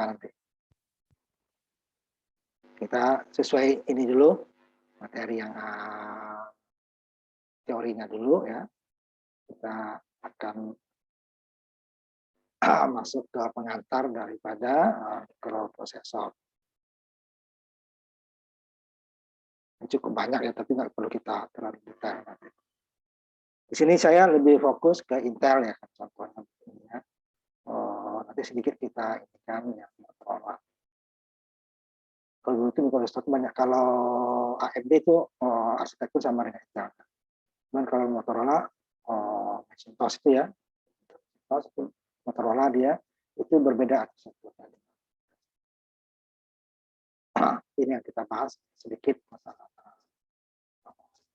nanti. Kita sesuai ini dulu, materi yang teorinya dulu ya. Kita akan masuk ke pengantar daripada mikroprosesor. Cukup banyak ya, tapi nggak perlu kita terlalu detail. Di sini saya lebih fokus ke Intel ya, contohnya. Ya. Nanti sedikit kita ini kan yang Motorola. Kalau itu mikroprosesor banyak. Kalau AMD itu arsitektur sama dengan Intel. Cuman kalau Motorola, Macintosh itu ya, Motorola dia itu berbeda arsitektur. Ini yang kita bahas sedikit masalah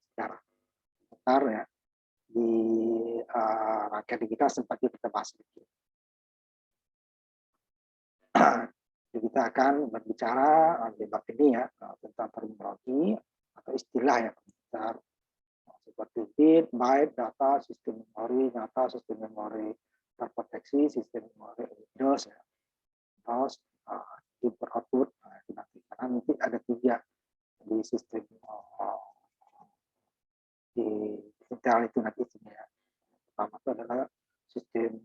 sejarah. Bentar ya, di rangkaian kita sempat kita bahas sedikit. Jadi kita akan berbicara di bab ini ya tentang terminologi atau istilah ya seperti bit, byte, data, sistem memori terproteksi, sistem memori Windows ya, terus input output. Karena nanti ada 3 di sistem di Intel itu nanti ya. Pertama itu adalah sistem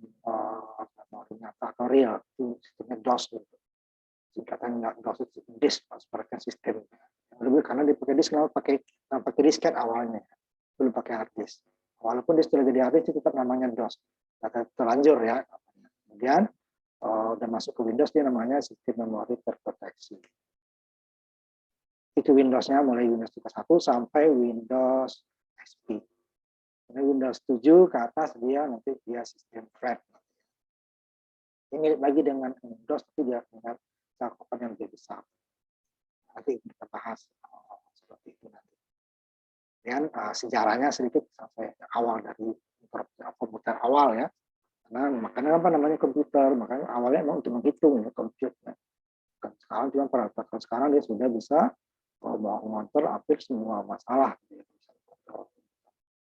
memori nyata atau real, itu sistemnya DOS gitu. Singkatannya DOS itu disk transfer system. Lebih karena dipakai disk, pakai disket awalnya, belum pakai hard disk. Walaupun dia sudah jadi hard disk, tetap namanya DOS. Data terlanjur ya. Kemudian udah masuk ke Windows, dia namanya sistem memori terproteksi. Itu Windows-nya mulai Windows 31 sampai Windows XP. Ini Windows 7 ke atas nanti dia sistem flat. Ini mirip lagi dengan Windows, tapi dia dengan cakupan yang lebih besar. Nanti kita bahas seperti itu nanti. Dan sejarahnya sedikit sampai awal dari komputer awal ya. Makanya apa namanya komputer? Makanya awalnya memang untuk menghitung ya komputer. Sekarang cuma peralatan sekarang dia sudah bisa mengontrol hampir semua masalah.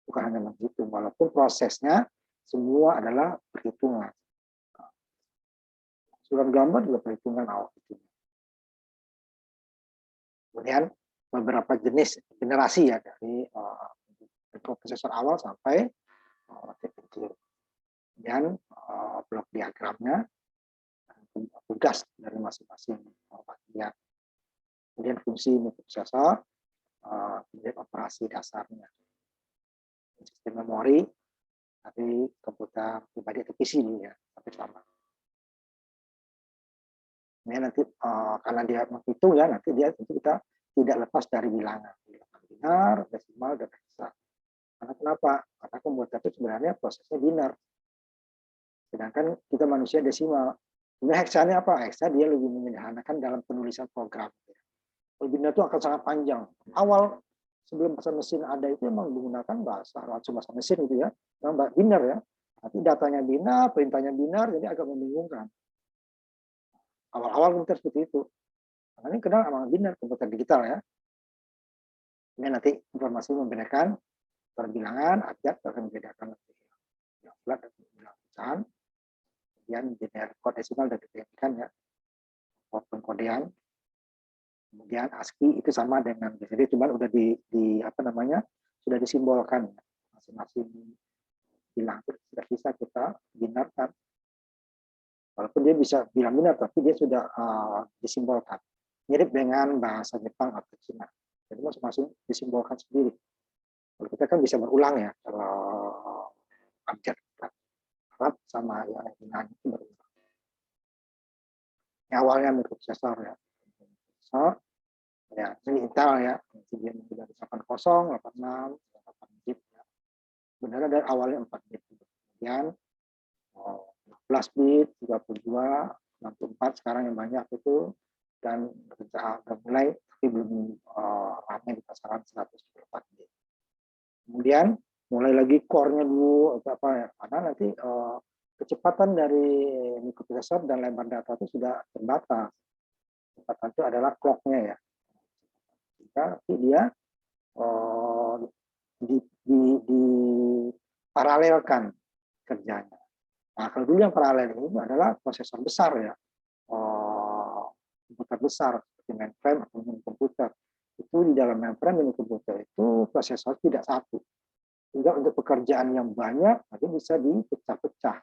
Bukan hanya menghitung, walaupun prosesnya semua adalah perhitungan. Surat gambar juga perhitungan awal itu. Kemudian beberapa jenis generasi ya dari mikroprosesor awal sampai kecil. Kemudian blok diagramnya, tugas dari masing-masing bagian. Kemudian fungsi mikroprosesor, kemudian operasi dasarnya. Sistem memori, tapi komputer pribadi atau PC dulu ya, tapi sama. Ini nanti karena dia menghitung ya, nanti dia tentu kita tidak lepas dari bilangan binar, desimal, dan hexa. Karena kenapa? Karena komputer itu sebenarnya prosesnya binar. Sedangkan kita manusia desimal. Ini heksanya apa? Hexa dia lebih menyederhanakan dalam penulisan program. Binar itu akan sangat panjang. Awal sebelum bahasa mesin ada itu memang menggunakan langsung bahasa mesin gitu ya, memang binar ya. Tapi datanya binar, perintahnya binar, jadi agak membingungkan. Awal-awal komputer seperti itu. Karena ini kenal memang binar komputer digital ya. Ini nanti informasi membedakan perbilangan, abjad akan membedakan yang bulat dan yang pecahan. Kemudian biner kode desimal dan diberikan ya, pengkodean. Kemudian ASCII itu sama dengan jadi cuma udah di apa namanya sudah disimbolkan ya. Masing-masing bilang itu tidak bisa kita binarkan. Walaupun dia bisa bilang benar, tapi dia sudah disimbolkan. Mirip dengan bahasa Jepang atau Cina. Jadi masing-masing disimbolkan sendiri. Kalau kita kan bisa berulang ya, kalau abjad Arab sama yang lain itu berulang. Ini awalnya mikroprosesor ya. Ya, ini Intel ya, dia dari 80, 86, 8 bit ya. Sebenarnya dari awalnya 4 bit. Kemudian 16 bit, 32, 64 sekarang yang banyak itu, dan sudah mulai tapi belum ramai di pasaran 124 bit. Kemudian mulai lagi core-nya dulu atau apa ya, karena nanti kecepatan dari mikroprosesor dan lebar data itu sudah terbatas. Kecepatan itu adalah clock-nya ya. Nanti dia paralelkan kerjanya. Nah, kalau dulu yang paralel itu adalah prosesor besar ya, besar seperti mainframe atau mini komputer. Itu di dalam mainframe mini komputer itu prosesor tidak satu. Sehingga untuk pekerjaan yang banyak nanti bisa dipecah-pecah.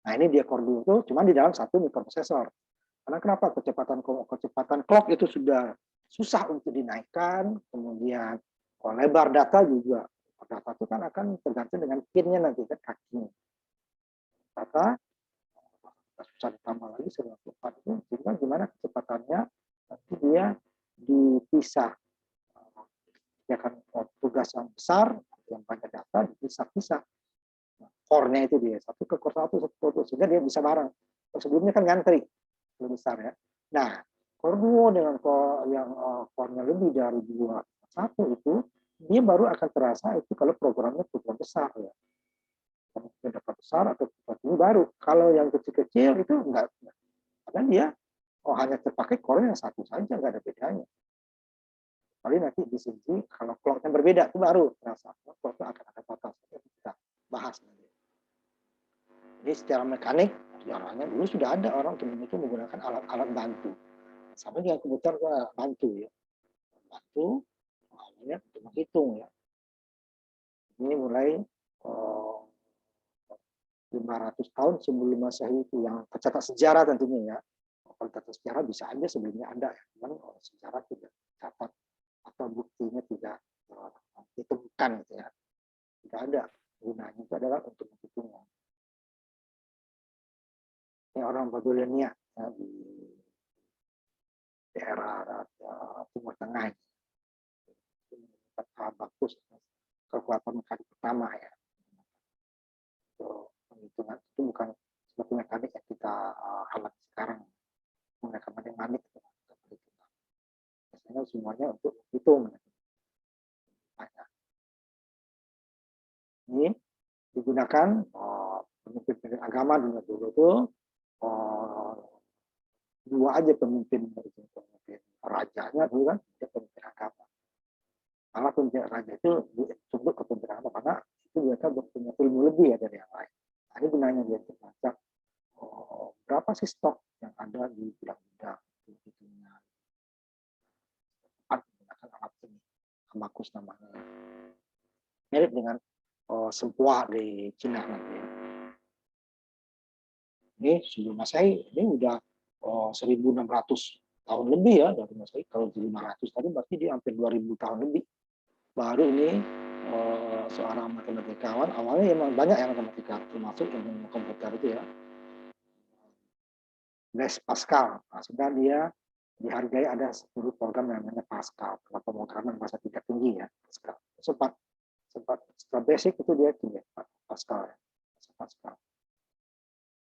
Nah ini dia Core Duo itu cuma di dalam satu mikroprosesor. Karena kenapa? Kecepatan clock itu sudah susah untuk dinaikkan, kemudian lebar data juga. Data itu kan akan tergantung dengan pinnya nanti kan kakinya. Data susah ditambah lagi 94 itu, sehingga gimana kecepatannya nanti dia dipisah. Ya kan tugas yang besar, yang banyak data dipisah-pisah. Core-nya itu dia satu ke core satu, sehingga dia bisa bareng. Sebelumnya kan ngantri lebih besar ya. Nah, core duo dengan core yang core-nya lebih dari 1 itu dia baru akan terasa itu kalau programnya program besar ya. Kalau dapat besar atau ini baru. Kalau yang kecil-kecil itu enggak. Karena dia hanya terpakai core yang satu saja, enggak ada bedanya. Kali nanti di sini kalau clock-nya berbeda itu baru terasa. Clock itu akan ada batas. Kita bahas nanti. Jadi secara mekanik, caranya dulu sudah ada orang itu menggunakan alat-alat bantu. Sama dengan komputer bantu ya. Bantu awalnya untuk menghitung ya. Ini mulai 500 tahun sebelum Masehi itu yang tercatat sejarah tentunya ya. Kalau tercatat sejarah bisa aja sebelumnya ada ya. Cuman sejarah tidak catat atau buktinya tidak ditemukan gitu ya. Tidak ada. Gunanya itu adalah untuk menghitung. Ini orang Babilonia ya, di daerah Timur Tengah. Bagus kekuatan mekanik pertama ya. Penghitungan itu bukan seperti mekanik yang kita alami sekarang. Mereka matematik biasanya semuanya untuk hitung. Ini digunakan pemimpin agama dunia dulu itu dua aja pemimpin rajanya dulu kan dia pemimpin agama. Malah pemimpin raja itu disebut pemimpin agama karena itu mereka punya ilmu lebih ya dari yang lain. Nah, ini gunanya dia untuk melacak berapa sih stok yang ada di bidang-bidang hitungnya. Menggunakan alat ini, abacus namanya. Mirip dengan sempoa di Cina nanti. Ini sebelum Masehi, ini udah 1.600 tahun lebih ya dari Masehi. Kalau 1.500 tadi berarti dia hampir 2.000 tahun lebih. Baru ini seorang matematikawan, awalnya memang banyak yang matematika, termasuk ilmu komputer itu ya. Blaise Pascal, nah, sudah dia dihargai ada 10 program yang namanya Pascal, kalau pemrograman bahasa tingkat tinggi ya, Pascal. Sempat setelah basic itu dia tinggi, Pascal ya. Pascal.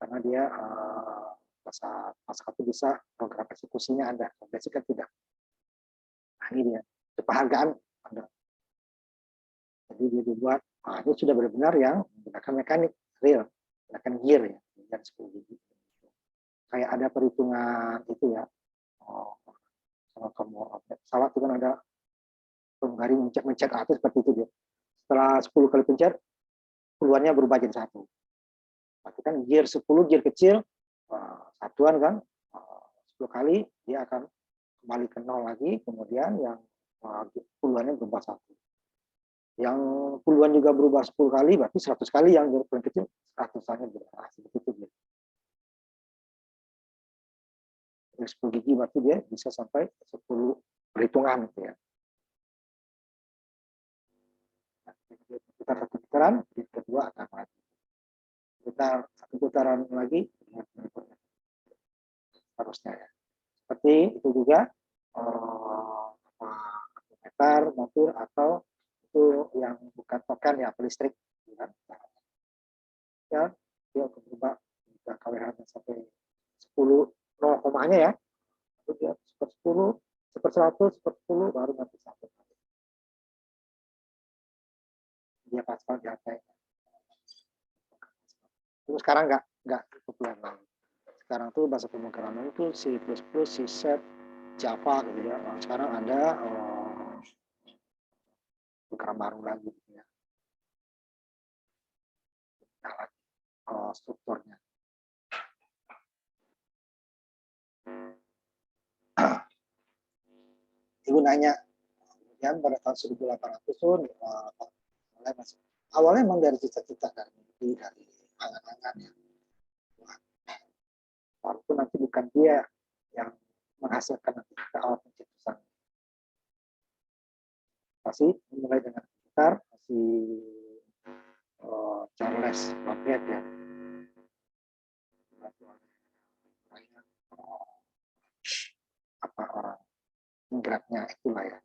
Karena dia bahasa Pascal itu bisa program eksekusinya ada, basic kan tidak. Nah, ini dia, penghargaan ada. Jadi dia dibuat, ini sudah benar-benar yang menggunakan mekanik real, menggunakan gear ya, dan 10 gigi. Kayak ada perhitungan itu ya, kalau kamu pesawat itu kan ada penggaris mencet atas seperti itu dia. Setelah 10 kali pencet, keluarnya berubah jadi satu. Berarti kan gear 10, gear kecil, satuan kan, 10 kali dia akan kembali ke 0 lagi, kemudian yang puluhannya berubah satu. Yang puluhan juga berubah 10 kali, berarti 100 kali yang paling kecil 100-annya berubah. Seperti itu dia. 10 gigi berarti dia bisa sampai 10 perhitungan gitu ya. Kita satu putaran, di kedua akan lagi. Kita satu putaran lagi, harusnya ya. Seperti itu juga meter, motor atau itu yang bukan token ya, listrik. Ya, dia berubah jika KWH sampai 10 0 komanya ya. Itu dia 10, 100, 10 baru nanti sampai. Dia Pascal diatai. Terus sekarang nggak populer lagi. Sekarang tuh bahasa pemrograman itu C++, C#, Java gitu ya. Sekarang ada program baru lagi gitu ya. Strukturnya. gunanya. Kemudian pada tahun 1800-an mulai masuk. Awalnya memang dari cita-cita, dari mimpi, dari angan-angan ya. Walaupun nanti bukan dia yang menghasilkan nanti ke awal pencetusan. Pasti mulai dengan gitar masih Charles Babbage ya. Apa orang penggeraknya itulah ya.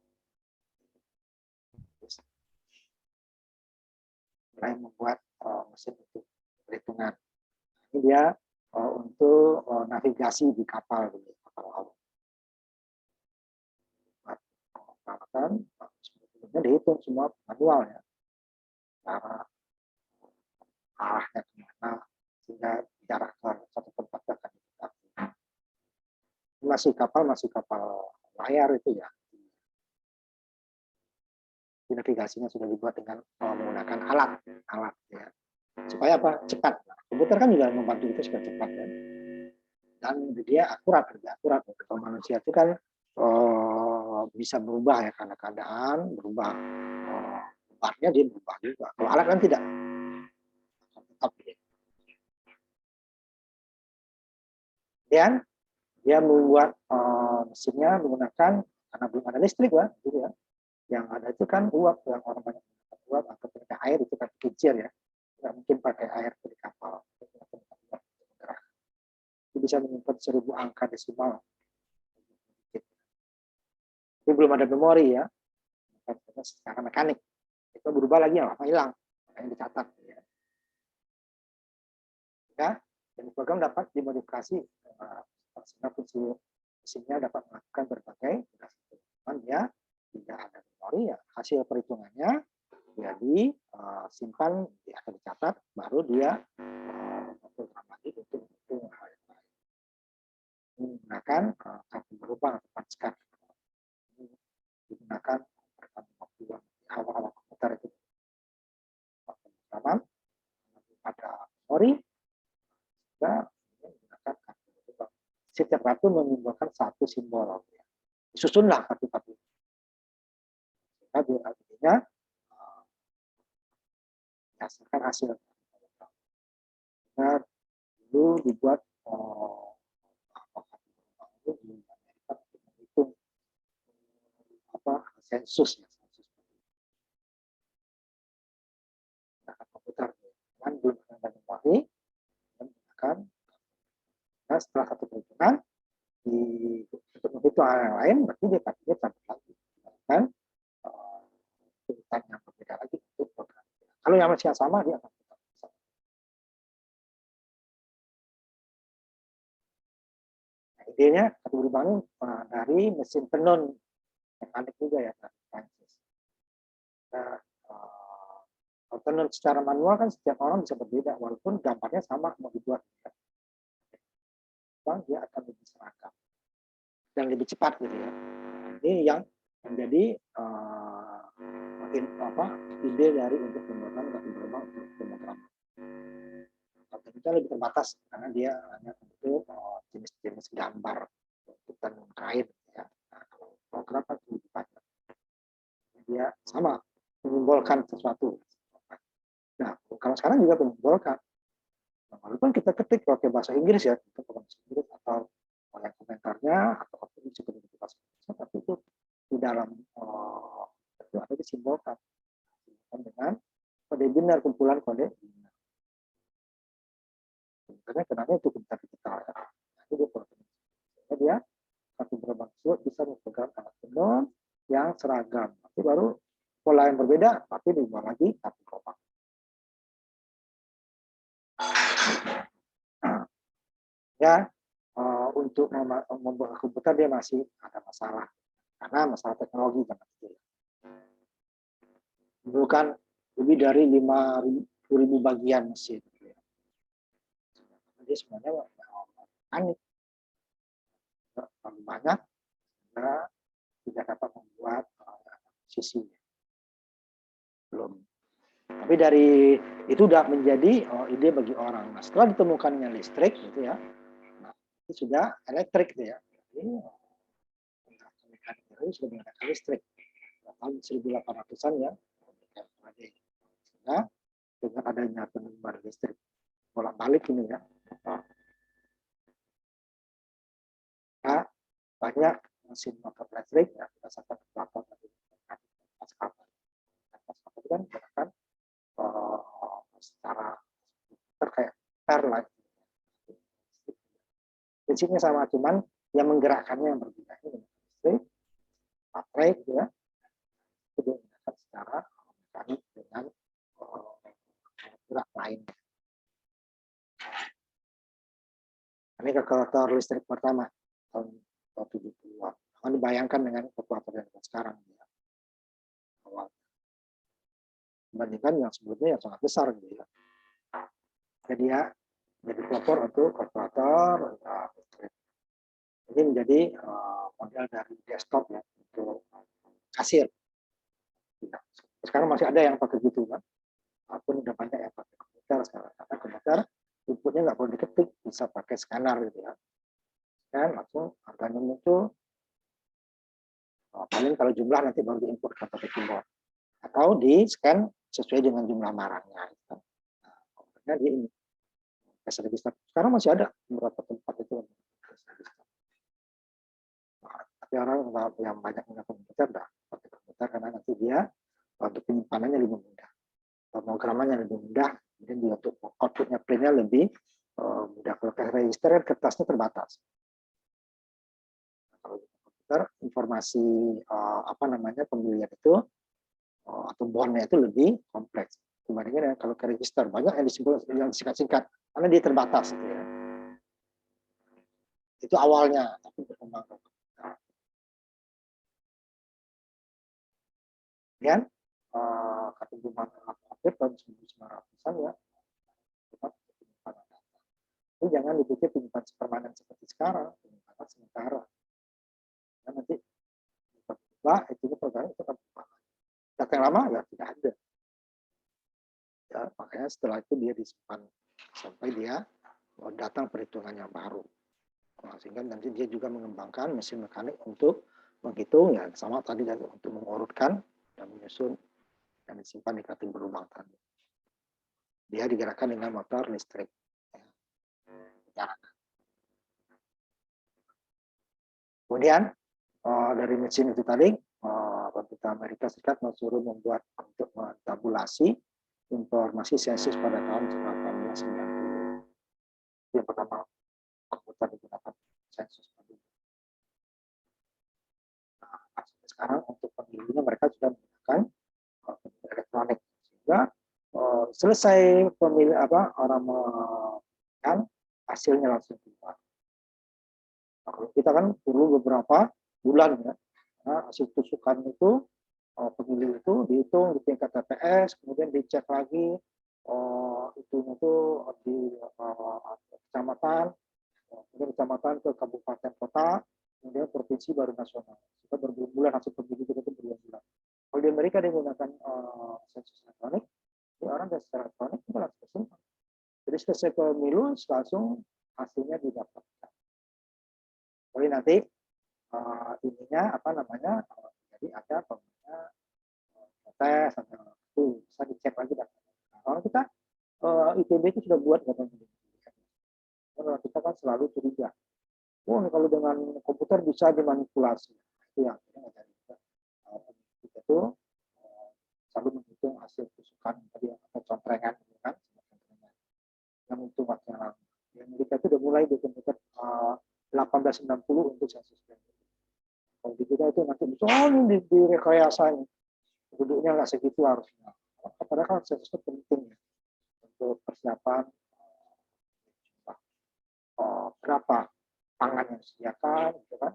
Mulai membuat mesin untuk perhitungan. Ini dia untuk navigasi di kapal dulu, kapal laut. Peralatan sebetulnya dihitung semua manual ya. Cara arahnya kemana sehingga jarak ke satu tempat akan ditetapkan. Masih kapal layar itu ya. Navigasinya sudah dibuat dengan menggunakan alat ya. Supaya apa? Cepat. Nah, komputer kan juga membantu kita supaya cepat ya. Dan dia akurat, lebih akurat. Kalau manusia itu kan bisa berubah ya karena keadaan, berubah tempatnya dia berubah juga. Kalau alat kan tidak. Tetap ya. Dan dia membuat mesinnya menggunakan, karena belum ada listrik lah, gitu ya. Yang ada itu kan uap, yang orang banyak menggunakan uap atau pakai air itu kan kincir ya. Nggak mungkin pakai air di kapal. Itu bisa menyimpan 1000 angka desimal. Tapi belum ada memori ya. Secara mekanik. Itu berubah lagi ya, hilang. Yang dicatat. Ya. Dan program dapat dimodifikasi sehingga fungsi mesinnya dapat melakukan berbagai tugas. Ya tidak ada memori ya, hasil perhitungannya dia disimpan atau dicatat, baru dia program lagi untuk hal yang lain. Menggunakan kartu berubah atau punch-card. Digunakan waktu awal-awal komputer itu pemrograman ada memori, juga menggunakan kartu berubah. Setiap kartu menyimbolkan satu simbol. Disusunlah kartu-kartu. Sehingga artinya hasilkan hasil. Nah, dulu dibuat menghitung sensus ya, komputer dengan belum ada memori dan menggunakan. Nah, setelah satu perhitungan untuk menghitung hal yang lain, berarti dia tambah lagi kan urutan yang berbeda lagi untuk program. Kalau yang masih sama dia akan tetap sama. Nah, idenya kartu berubah ini dari mesin tenun mekanik juga ya, Prancis. Nah, kalau tenun secara manual kan setiap orang bisa berbeda, walaupun gambarnya sama mau dibuat. Dia akan lebih seragam dan lebih cepat gitu ya. Ini yang menjadi ide dari untuk pembuatan kartu berubah untuk pemrograman. Kartu itu lebih terbatas karena dia hanya untuk jenis-jenis gambar untuk tenun kain ya. Nah, kalau program kan lebih banyak. Dia sama menyimbolkan sesuatu. Nah, kalau sekarang juga menyimbolkan. Nah, walaupun kita ketik pakai bahasa Inggris ya, kita pakai bahasa Inggris atau oleh komentarnya atau bisa ketik bahasa Inggris, tapi itu di dalam itu ada disimbolkan dengan kode binar, kumpulan kode binar. Karena kenanya itu komputer digital ya. Nah, itu dia kartu berubah tersebut bisa memprogram alat tenun yang seragam. Tapi baru pola yang berbeda, tapi diubah lagi kartu berubah. Ya, untuk membuat komputer dia masih ada masalah karena masalah teknologi kan. Dulu kan lebih dari 5.000 bagian mesin. Jadi sebenarnya panik terlalu banyak sehingga tidak dapat membuat sisi belum. Tapi dari itu sudah menjadi ide bagi orang. Nah, setelah ditemukannya listrik gitu ya, nah, itu sudah elektrik gitu ya. Jadi, ini sudah menggunakan listrik. Tahun 1800-an ya, sehingga dengan adanya pengembangan listrik bolak-balik ini ya, banyak mesin motor listrik ya, berdasarkan pelapor dari maskapai. Maskapai itu kan menggunakan secara terkait airline. Prinsipnya sama, cuman yang menggerakkannya yang berbeda. Ini listrik, baterai gitu ya, itu digunakan secara mekanik dengan gerak lain. Ini kalkulator listrik pertama tahun 70-an. Jangan dibayangkan dengan kalkulator yang sekarang ya. Awal. Dibandingkan yang sebelumnya yang sangat besar gitu ya. Jadi ya, jadi pelopor untuk kalkulator. Ini menjadi model dari desktop ya untuk kasir. Sekarang masih ada yang pakai gitu kan. Walaupun udah banyak yang pakai komputer sekarang. Karena komputer inputnya nggak perlu diketik, bisa pakai scanner gitu ya. Dan langsung harganya muncul. Paling kalau jumlah nanti baru diinput ke pakai keyboard. Atau di scan sesuai dengan jumlah barangnya. Gitu. Nah, dia ini. Cash register. Sekarang masih ada beberapa tempat itu. Tapi orang yang banyak menggunakan komputer dah pakai komputer karena nanti dia untuk penyimpanannya lebih mudah, pemrogramannya lebih mudah, kemudian juga untuk outputnya printnya lebih mudah. Kalau cash register kan kertasnya terbatas. Kalau di komputer informasi pembelian itu atau bondnya itu lebih kompleks dibandingkan dengan kalau cash register banyak yang disingkat-singkat karena dia terbatas gitu ya. Itu awalnya, tapi berkembang. Kemudian kata Jumat akhir tahun 1900-an ya, ini jangan dipikir penyimpanan permanen seperti sekarang, penyimpanan sementara. Dan nanti tiba-tiba itu program itu akan berubah. Data yang lama ya tidak ada. Ya, makanya setelah itu dia disimpan sampai dia datang perhitungan yang baru. Sehingga nanti dia juga mengembangkan mesin mekanik untuk menghitung ya sama tadi untuk mengurutkan dan menyusun dan disimpan di kartu berlubang tadi. Dia digerakkan dengan motor listrik. Ya. Kemudian dari mesin itu tadi, pemerintah Amerika Serikat membuat untuk mentabulasi informasi sensus pada tahun 1890. Yang pertama komputer digunakan sensus. Nah, sekarang untuk pemilunya mereka sudah menggunakan elektronik sehingga selesai pemilih orang memilihkan hasilnya langsung keluar. Nah, kalau kita kan perlu beberapa bulan ya, nah, hasil tusukan itu pemilih itu dihitung di tingkat TPS, kemudian dicek lagi itunya itu di kecamatan, kemudian kecamatan ke kabupaten kota, kemudian provinsi baru nasional. Kita berbulan hasil pemilih itu berbulan-bulan. Kalau di Amerika dia menggunakan sensus elektronik, di orang dan secara elektronik itu langsung simpan. Jadi selesai pemilu langsung hasilnya didapatkan. Jadi nanti ininya jadi ada tes atau itu bisa dicek lagi datanya. Nah, kalau kita ITB itu sudah buat katanya. Karena kita kan selalu curiga. Oh, kalau dengan komputer bisa dimanipulasi. Itu yang kita kita itu selalu menghitung hasil tusukan tadi atau contrengan kan, yang untuk waktu yang lama. Di Amerika itu sudah mulai di komputer 1890 untuk sensus. Kalau di kita itu nanti misalnya di rekayasanya penduduknya nggak segitu harusnya. Padahal kan sensus itu penting ya, untuk persiapan berapa pangan yang disediakan, gitu kan?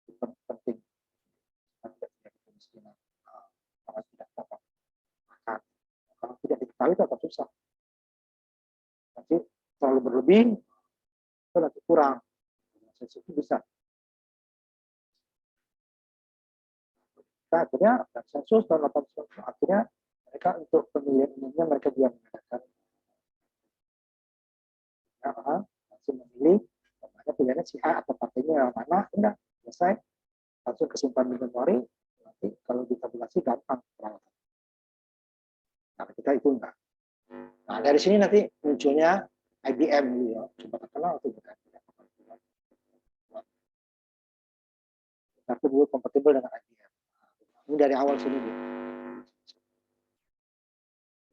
Itu penting. Kalau tidak dapat makan, kalau tidak diketahui tetap susah. Nanti terlalu berlebih, itu nanti kurang. Sensus itu bisa. Nah, akhirnya sensus tahun 1890 akhirnya mereka untuk pemilihan umumnya mereka juga mengadakan langsung memilih mana pilihannya si A atau partainya yang mana, enggak selesai langsung kesimpan di memori, nanti kalau ditabulasi gampang peralatan. Nah, kita itu enggak. Nah, dari sini nanti munculnya IBM gitu ya. Coba terkenal itu bukan. Tapi dulu kompatibel dengan IBM. Ini dari awal sini dia.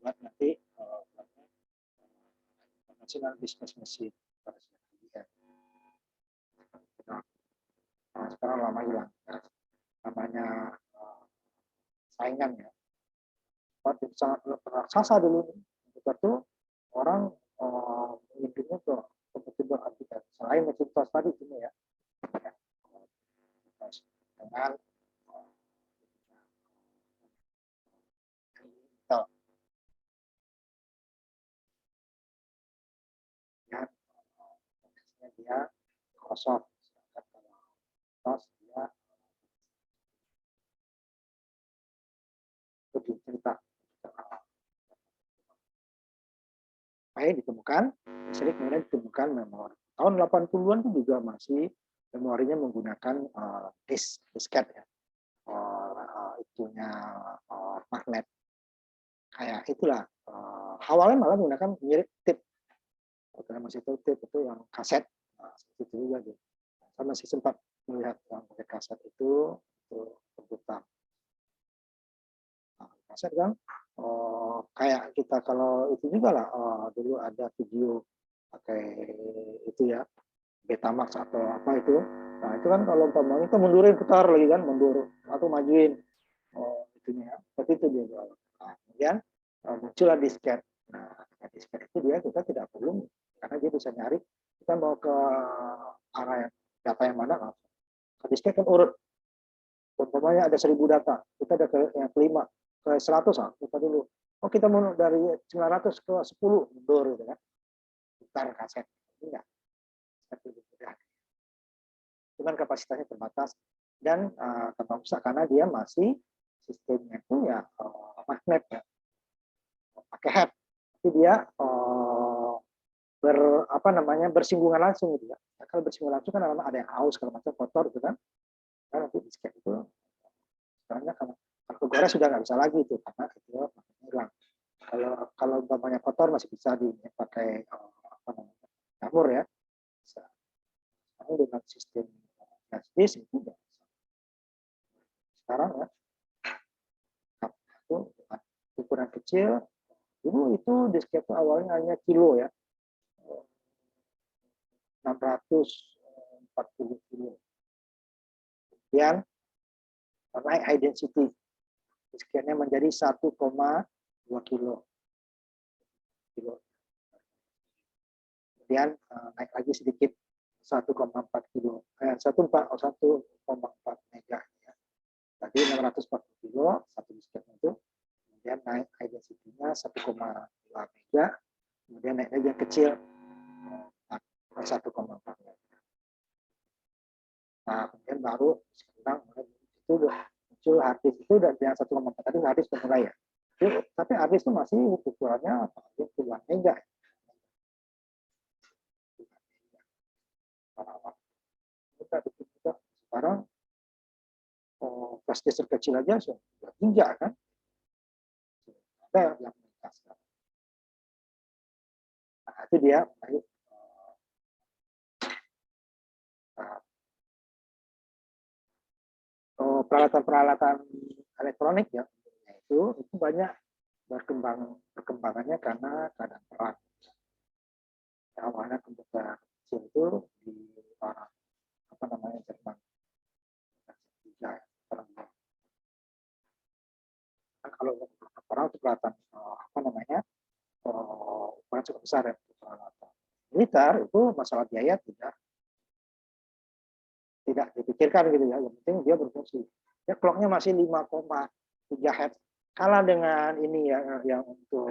Buat nanti National Business Machine pada IBM. Nah, sekarang lama hilang. Namanya saingan ya. Sangat raksasa dulu. Itu orang mimpinya ke kompatibel IBM. Selain Macintosh tadi ini ya. Dengan Intel. Ya, dia Microsoft. Terus dia lebih cerita. Ditemukan, listrik kemudian ditemukan memori. Tahun 80-an itu juga masih memorinya menggunakan disket ya. Itunya magnet. Kayak itulah. Awalnya malah menggunakan mirip tape. Karena masih tahu tape itu yang kaset. Nah, seperti itu juga. Saya masih sempat melihat yang pakai kaset itu komputer. Nah, kaset kan kayak kita kalau itu juga lah dulu ada video pakai itu ya Betamax atau apa itu. Nah itu kan kalau umpamanya kita mundurin putar lagi kan mundur atau majuin itunya seperti itu dia. Nah, kemudian muncullah disket. Nah disket itu dia kita tidak perlu karena dia bisa nyari kita mau ke arah data yang mana langsung. Disket kan urut. Umpamanya ada 1000 data, kita ada ke yang kelima ke 100 kita dulu. Oh kita mau dari 900 ke 10 mundur gitu kan. Putar kaset. Enggak. Seperti itu. Cuman kapasitasnya terbatas dan tambah rusak karena dia masih sistemnya itu ya magnet ya. Pakai head. Jadi dia bersinggungan langsung gitu ya. Nah, kalau bersinggungan langsung kan ada yang haus kalau macam kotor gitu kan. Nah, nanti disket itu sebenarnya kalau gores sudah nggak bisa lagi itu karena itu hilang. Kalau umpamanya kotor masih bisa dipakai jamur ya. Tapi dengan sistem flash disk itu nggak bisa. Sekarang ya itu ukuran kecil. Dulu itu disket awalnya hanya kilo ya. 640 kilo. Kemudian naik high density. Disketnya menjadi 1,2 kilo. Kemudian naik lagi sedikit 1,4 kilo. 1,4 mega. Ya. Tadi 640 kilo satu disket itu. Kemudian naik high density-nya 1,2 mega. Kemudian naik lagi yang kecil 1,4 mega. Nah, kemudian baru sekarang itu udah muncul hard disk itu udah yang 1,4 tadi hard disk mulai ya. Tapi hard disk itu masih ukurannya puluhan mega. Kita bikin juga sekarang flash disk terkecil aja sudah 3 kan. Ada yang meningkat sekarang. Nah, itu dia peralatan-peralatan elektronik ya itu banyak perkembangannya karena keadaan perang. Awalnya komputer kecil itu di Jerman. Kalau perang itu kelihatan ukuran cukup besar ya peralatan. Militer itu masalah biaya tidak dipikirkan gitu ya. Yang penting dia berfungsi. Ya clocknya masih 5,3 Hz. Kalah dengan ini ya yang untuk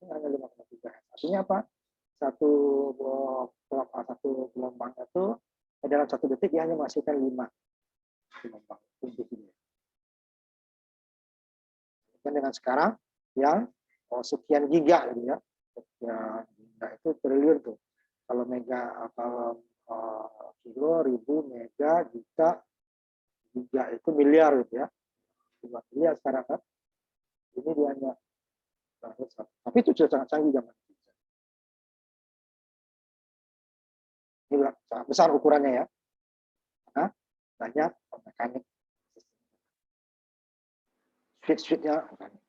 hanya 5,3 Hz. Artinya apa? Satu gelombang itu dalam 1 detik dia hanya menghasilkan 5 gelombang. Dan dengan sekarang yang sekian giga gitu ya. Sekian giga itu triliun tuh. Kalau kilo, ribu, mega, juta, giga itu miliar gitu ya. 2 miliar sekarang kan. Ini dia hanya, tapi itu sudah sangat canggih zaman itu. Ini sangat besar ukurannya ya. Karena banyak mekanik. Switch-switchnya mekanik.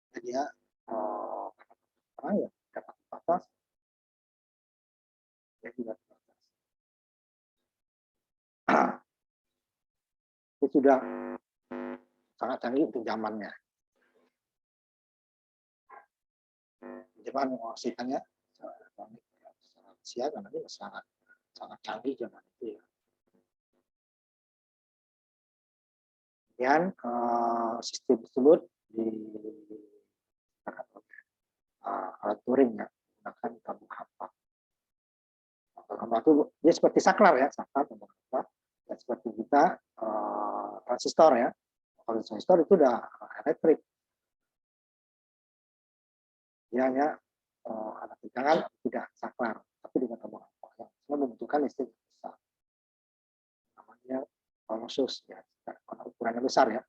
Jadi ya, ya dapat batas, ya juga batas. Itu sudah sangat canggih untuk zamannya. Jerman mengoperasikannya secara Asia karena ini sangat canggih zaman itu ya. Kemudian sistem tersebut digunakan oleh alat Turing ya, menggunakan tabung hampa. Tabung hampa itu dia seperti saklar ya, saklar tabung hampa. Dan seperti kita transistor ya. Kalau transistor itu udah elektrik. Dia hanya ada tegangan tidak saklar, tapi dengan tabung hampa yang membutuhkan listrik besar. Namanya kolosus ya, ukurannya besar ya.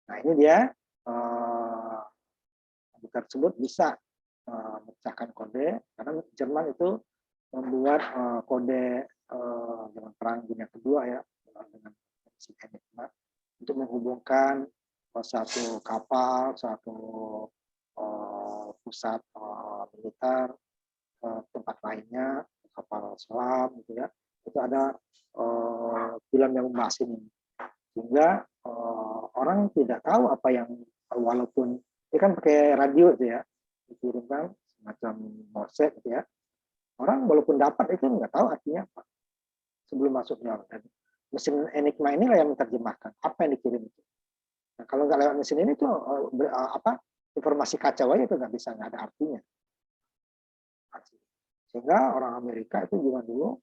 Nah ini dia komputer tersebut bisa memecahkan kode karena Jerman itu membuat kode zaman perang dunia kedua ya dengan Enigma untuk menghubungkan satu kapal, satu pusat militer ke tempat lainnya, kapal selam gitu ya. Itu ada film yang membahas ini. Sehingga orang tidak tahu apa yang, walaupun dia kan pakai radio itu ya, dikirimkan semacam Morse gitu ya. Orang walaupun dapat itu nggak tahu artinya apa sebelum masuknya. Dan mesin Enigma inilah yang menerjemahkan apa yang dikirim itu. Nah, kalau nggak lewat mesin ini tuh informasi kacau aja itu nggak ada artinya. Sehingga orang Amerika itu juga dulu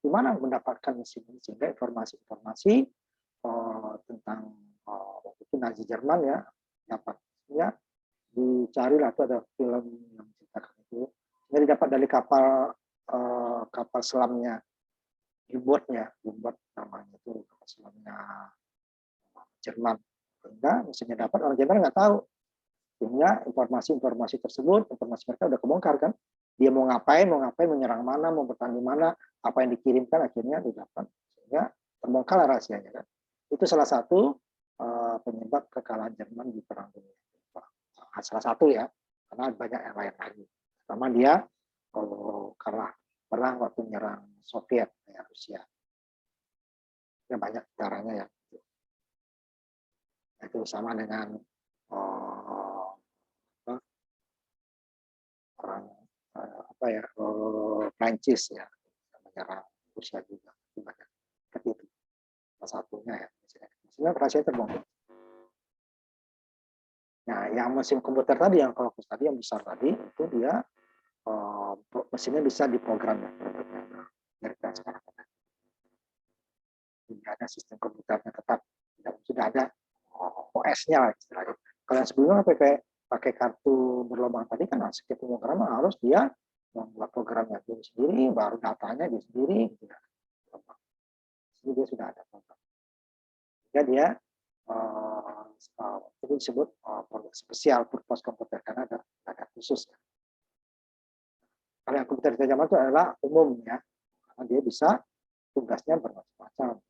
gimana mendapatkan mesin ini sehingga informasi-informasi tentang waktu itu Nazi Jerman ya dapatnya dicari lah, itu ada film yang menceritakan itu. Jadi dapat dari kapal selamnya, U-boat-nya, U-boat namanya itu kapal selamnya Jerman. Sehingga mesinnya dapat, orang Jerman nggak tahu. Sehingga informasi tersebut, informasi mereka udah kebongkar kan. Dia mau ngapain, menyerang mana, mau bertahan di mana, apa yang dikirimkan akhirnya didapat. Sehingga terbongkar rahasianya kan. Itu salah satu penyebab kekalahan Jerman di Perang Dunia. Salah satu ya, karena banyak yang lain lagi. Pertama dia kalau kalah perang waktu menyerang Soviet ya Rusia. Ya banyak caranya ya. Itu sama dengan orang Prancis ya menyerang Rusia juga itu banyak seperti itu salah satunya ya sehingga rahasia terbongkar. Nah yang mesin komputer tadi yang kalau tadi yang besar tadi itu dia mesinnya bisa diprogram ya dari sekarang tidak ada sistem komputernya tetap sudah ada OS-nya lah istilahnya. Kalau yang sebelumnya pakai kartu berlubang tadi kan setiap pemrograman harus dia membuat programnya dia sendiri, baru datanya dia sendiri, gitu ya. Jadi dia sudah ada program. Jika dia itu disebut spesial purpose komputer karena ada khusus. Ya. Kalau yang komputer zaman itu adalah umum ya, karena dia bisa tugasnya bermacam-macam.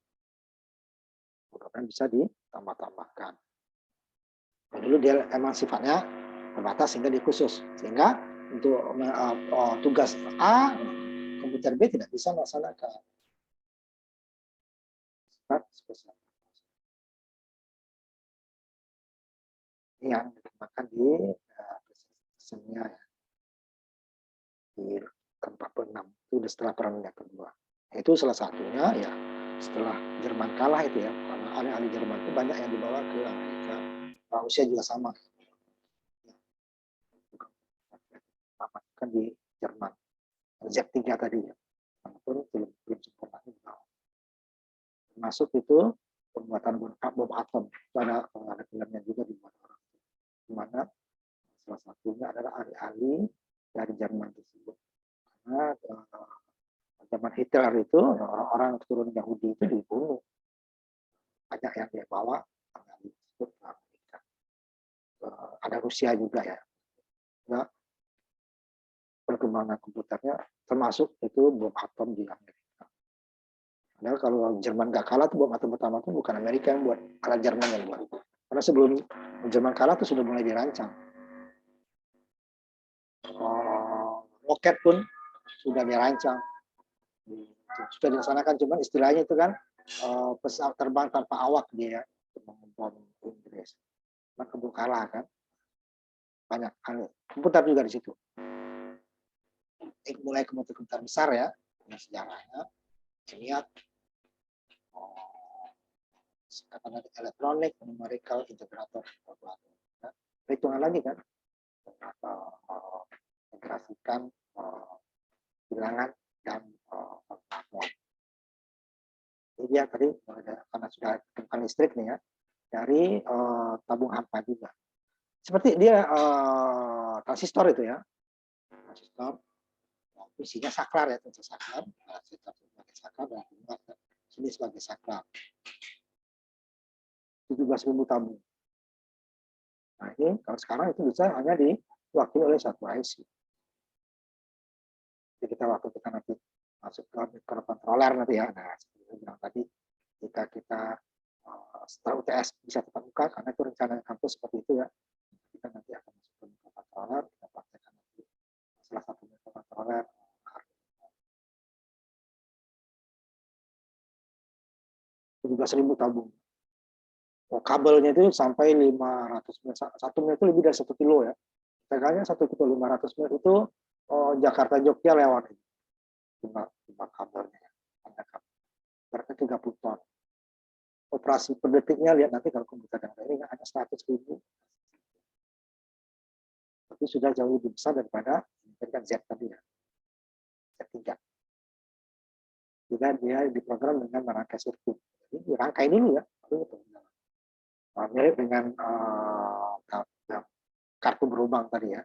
Program bisa ditambah-tambahkan. Dulu dia emang sifatnya terbatas sehingga dia khusus. Sehingga untuk tugas A, komputer B tidak bisa melaksanakan. Spesial. Ini yang dikembangkan di sistemnya ya. Di ke-46 itu setelah Perang Dunia Kedua. Itu salah satunya ya setelah Jerman kalah itu ya. Karena alih-alih Jerman itu banyak yang dibawa ke Amerika. Rusia juga sama. Kan di Jerman. Z3 tadi ya. Walaupun belum sempurna. Masuk itu pembuatan bom atom. Itu ada filmnya juga dibuat orang. Di mana salah satunya adalah ahli-ahli dari Jerman tersebut. Karena zaman Hitler itu orang-orang keturunan Yahudi itu dibunuh. Banyak yang dia bawa ahli tersebut ke Amerika. Ada Rusia juga ya. Nah, perkembangan komputernya termasuk itu bom atom di Amerika. Padahal kalau Jerman gak kalah tuh bom atom pertama itu bukan Amerika yang buat, karena Jerman yang buat. Karena sebelum Jerman kalah tuh sudah mulai dirancang. Roket pun sudah dirancang, sudah dilaksanakan, cuman istilahnya itu kan pesawat terbang tanpa awak dia membom Inggris. Cuman keburu kalah kan. Banyak komputer juga di situ. Mulai komputer besar ya, punya sejarahnya, kimia, singkatan dari elektronik, numerical, integrator, kalkulator. Nah, perhitungan lagi kan, integrasikan bilangan dan kalkulator. Jadi dia tadi karena sudah temukan listrik nih ya, dari tabung hampa juga. Seperti dia transistor itu ya, transistor. Isinya saklar ya, tentu saklar. Sebagai saklar dan sini sebagai saklar. 17.000 tabung. Nah ini kalau sekarang itu bisa hanya diwakili oleh satu IC. Jadi kita nanti masuk ke microcontroller nanti ya. Nah seperti yang bilang tadi, jika kita setelah UTS bisa tetap buka karena itu rencana kampus seperti itu ya. Kita nanti akan masuk ke microcontroller, kita praktekkan nanti salah satu microcontroller. 17.000 tabung. Kabelnya itu sampai 500 meter. Satu meter itu lebih dari 1 kilo ya. Tegaknya 1 kilo 500 meter itu Jakarta Jogja lewat. Lima kabelnya. Berarti 30 ton. Operasi per detiknya lihat nanti kalau komputer yang ini hanya 100.000. Tapi sudah jauh lebih besar daripada Z tadi ya. Z3. Jika dia diprogram dengan merangkai sirkuit. Jadi dirangkai dulu ya. Mirip dengan kartu berlubang tadi ya.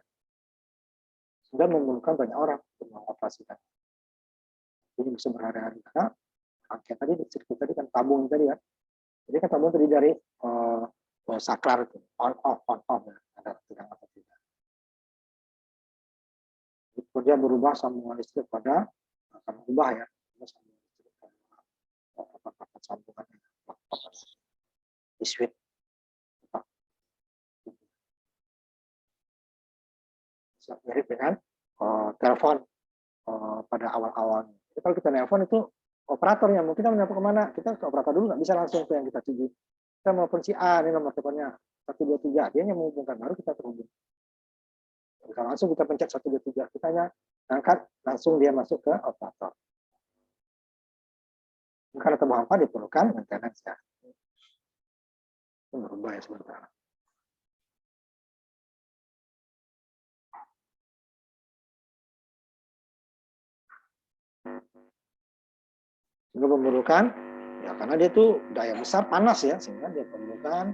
Sudah memerlukan banyak orang untuk mengoperasikan. Jadi bisa berhari-hari karena rangkaian tadi sirkuit tadi kan tabung tadi ya. Jadi kan tabung terdiri dari saklar itu on off ya. Ada tegangan atau tidak. Jadi dia berubah sambungan listrik pada akan berubah ya. Sambungan listrik pada sambungan di switch. Mirip dengan telepon pada awal-awalnya. Jadi kalau kita nelpon itu operatornya, mau kita menelpon kemana? Kita ke operator dulu, nggak bisa langsung ke yang kita tuju. Kita mau nelpon si A, ini nomor teleponnya 123, dia yang menghubungkan, baru kita terhubung. Kita langsung kita pencet 123, kita hanya angkat, langsung dia masuk ke operator. Karena tabung hampa diperlukan maintenance ya. Itu berubah ya sebentar. Sehingga memerlukan ya karena dia tuh daya besar panas ya, sehingga dia memerlukan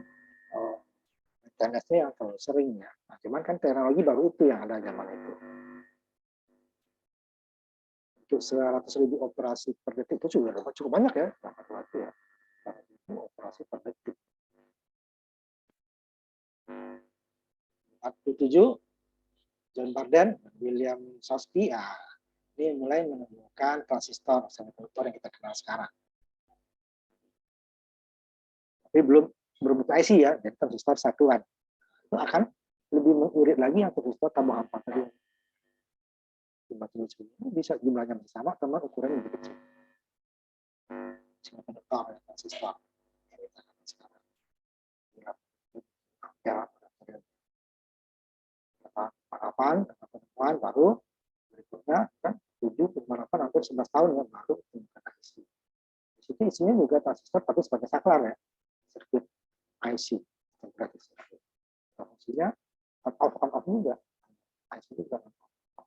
maintenance-nya yang terlalu sering ya. Nah, cuman kan teknologi baru itu yang ada zaman itu. Untuk 100.000 operasi per detik itu sudah cukup banyak ya, waktu ya. 100.000 operasi per detik. 47 John Barden, William Sosky, ya, ini mulai menemukan transistor semikonductor yang kita kenal sekarang. Tapi belum berbentuk IC ya, jadi transistor satuan. Itu akan lebih mengirit lagi yang transistor tabung hampa tadi. Bisa jumlahnya sama, teman ukurannya lebih kecil. Semikonductor transistor yang kita kenal sekarang. Ya, harapan penemuan baru berikutnya kan 7,8 hampir 11 tahun ya baru ditemukan IC. Di situ isinya juga transistor tapi sebagai saklar ya, sirkuit IC, integrated circuit. Fungsinya on off juga, IC juga on off.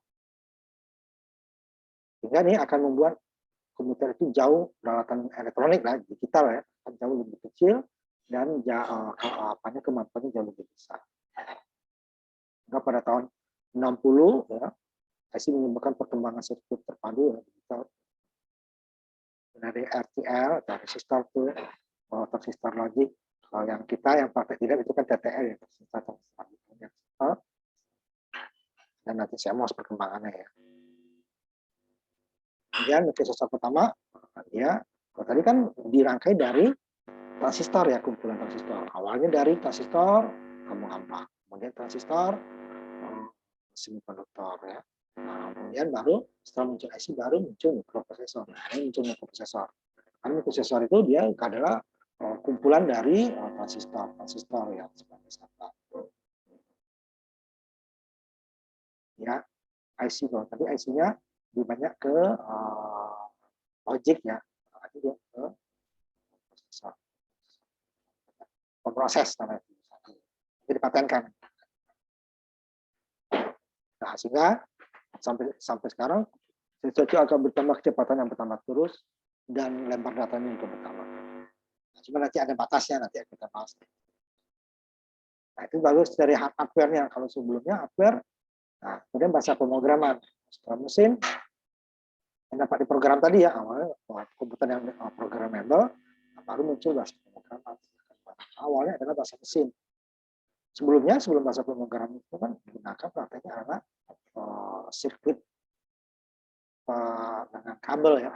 Sehingga ini akan membuat komputer itu jauh peralatan elektronik lah, digital ya, jauh lebih kecil dan kemampuannya jauh lebih besar. Nah, pada tahun 60 ya, IC menyebabkan perkembangan sirkuit terpadu ya, digital dari RTL, dari transistor ke transistor logik. Kalau yang kita yang pakai tidak itu kan TTL ya, transistor. Dan nanti saya mau perkembangannya ya. Kemudian mikroprosesor pertama, ya, kalau tadi kan dirangkai dari transistor ya, kumpulan transistor. Awalnya dari transistor gampang-gampang, kemudian transistor semikonduktor ya. Nah, kemudian baru setelah muncul IC baru muncul mikroprosesor. Nah, ini muncul mikroprosesor. Karena mikroprosesor itu dia adalah kumpulan dari transistor ya, sebagai satu. Ya, IC kalau tadi IC-nya lebih banyak ke logic ya, nanti dia ke prosesor, pemproses namanya, jadi dipatenkan. Nah, sehingga sampai sekarang sesuatu akan bertambah kecepatan yang bertambah terus dan lempar datanya juga bertambah. Nah, cuma nanti ada batasnya, nanti kita bahas. Nah, itu bagus dari hardware-nya. Kalau sebelumnya hardware, nah, kemudian bahasa pemrograman. Setelah mesin yang dapat diprogram tadi ya, awalnya komputer yang programmable, baru muncul bahasa pemrograman. Awalnya adalah bahasa mesin. Sebelum bahasa pemrograman itu kan digunakan prakteknya adalah sirkuit dengan kabel ya,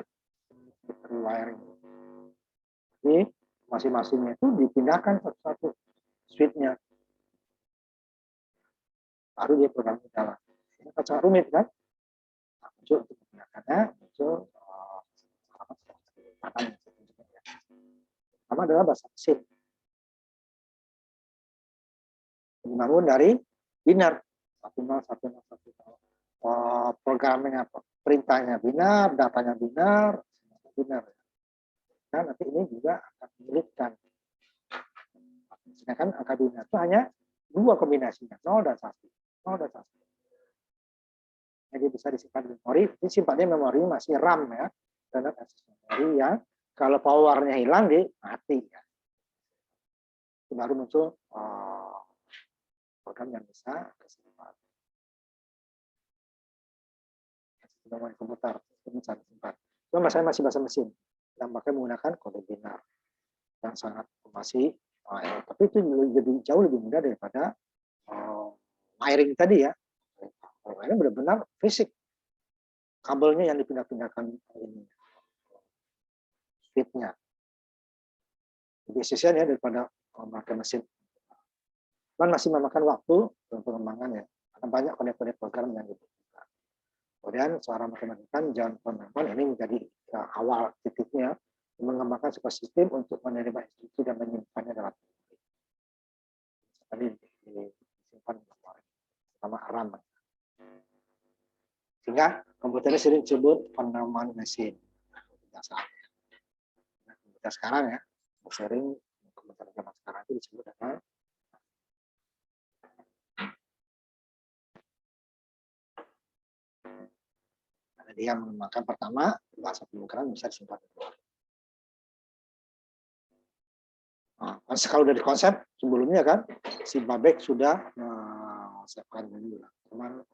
wiring. Jadi masing-masingnya itu dipindahkan satu-satu switch-nya. Baru dia program jalan. Ini sangat rumit kan? Nah, muncul untuk menggunakannya, muncul pertama adalah bahasa mesin. Dibangun dari binar 101010. Programnya perintahnya binar, datanya binar. Nah, nanti ini juga akan menyulitkan. Sedangkan angka binar itu hanya dua kombinasinya, 0 dan 1. 0 dan 1. Jadi bisa disimpan di memori. Ini simpannya memori masih RAM ya. Dan akses memori yang kalau powernya hilang dia mati ya. Itu baru muncul program yang bisa kesimpan. Memori komputer bisa disimpan. Cuma saya masih bahasa mesin yang pakai menggunakan kode binar yang sangat masih tapi itu jauh lebih mudah daripada wiring tadi ya. Ini benar-benar fisik kabelnya yang dipindah-pindahkan ini speednya lebih efisien ya daripada memakai mesin. Dan masih memakan waktu untuk pengembangan ya, karena banyak kode-kode program yang dibutuhkan. Kemudian seorang matematika John von Neumann ini menjadi awal titiknya mengembangkan sebuah sistem untuk menerima instruksi dan menyimpannya dalam memori. Tadi disimpan di memori, sama RAM. Sehingga komputernya sering disebut von Neumann machine. Nah, komputer sekarang ya, sering komputer zaman sekarang itu disebut dengan dia mengembangkan pertama bahasa pemrograman bisa disimpan di memori. Nah, kalau dari konsep sebelumnya kan si Babbage sudah menyiapkan dulu, cuman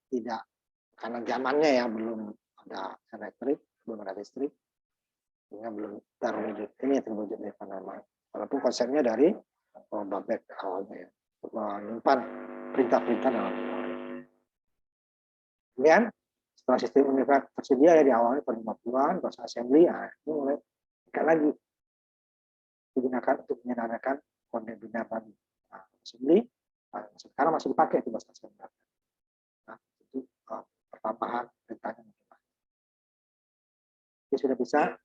tidak karena zamannya ya belum ada elektrik, belum ada listrik, sehingga belum terwujud. Ini yang terwujud dari Panama. Walaupun konsepnya dari Babbage awalnya ya, untuk menyimpan perintah-perintah dalam memori. Kemudian setelah sistem unified tersedia ya di awalnya pada 50-an, bahasa assembly, ini mulai dekat lagi digunakan untuk menyederhanakan kode binar tadi. Nah, assembly sekarang masih dipakai itu bahasa assembly. Nah, itu pertambahan perintahnya. Dia sudah bisa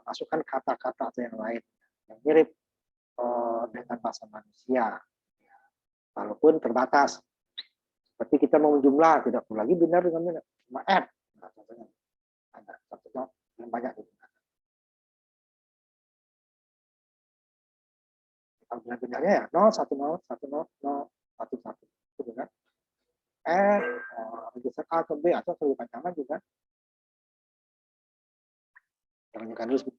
masukkan kata-kata atau yang lain yang mirip dengan bahasa manusia, walaupun terbatas. Seperti kita mau menjumlah, tidak perlu lagi binar dengan binar, cuma add. Nah, contohnya ada contohnya yang banyak digunakan. Kalau binar-binarnya ya 0, 1, 0, 1, 0, 0, 1, 1. Itu kan. Register A atau B atau kepanjangan juga Kita lanjutkan dulu.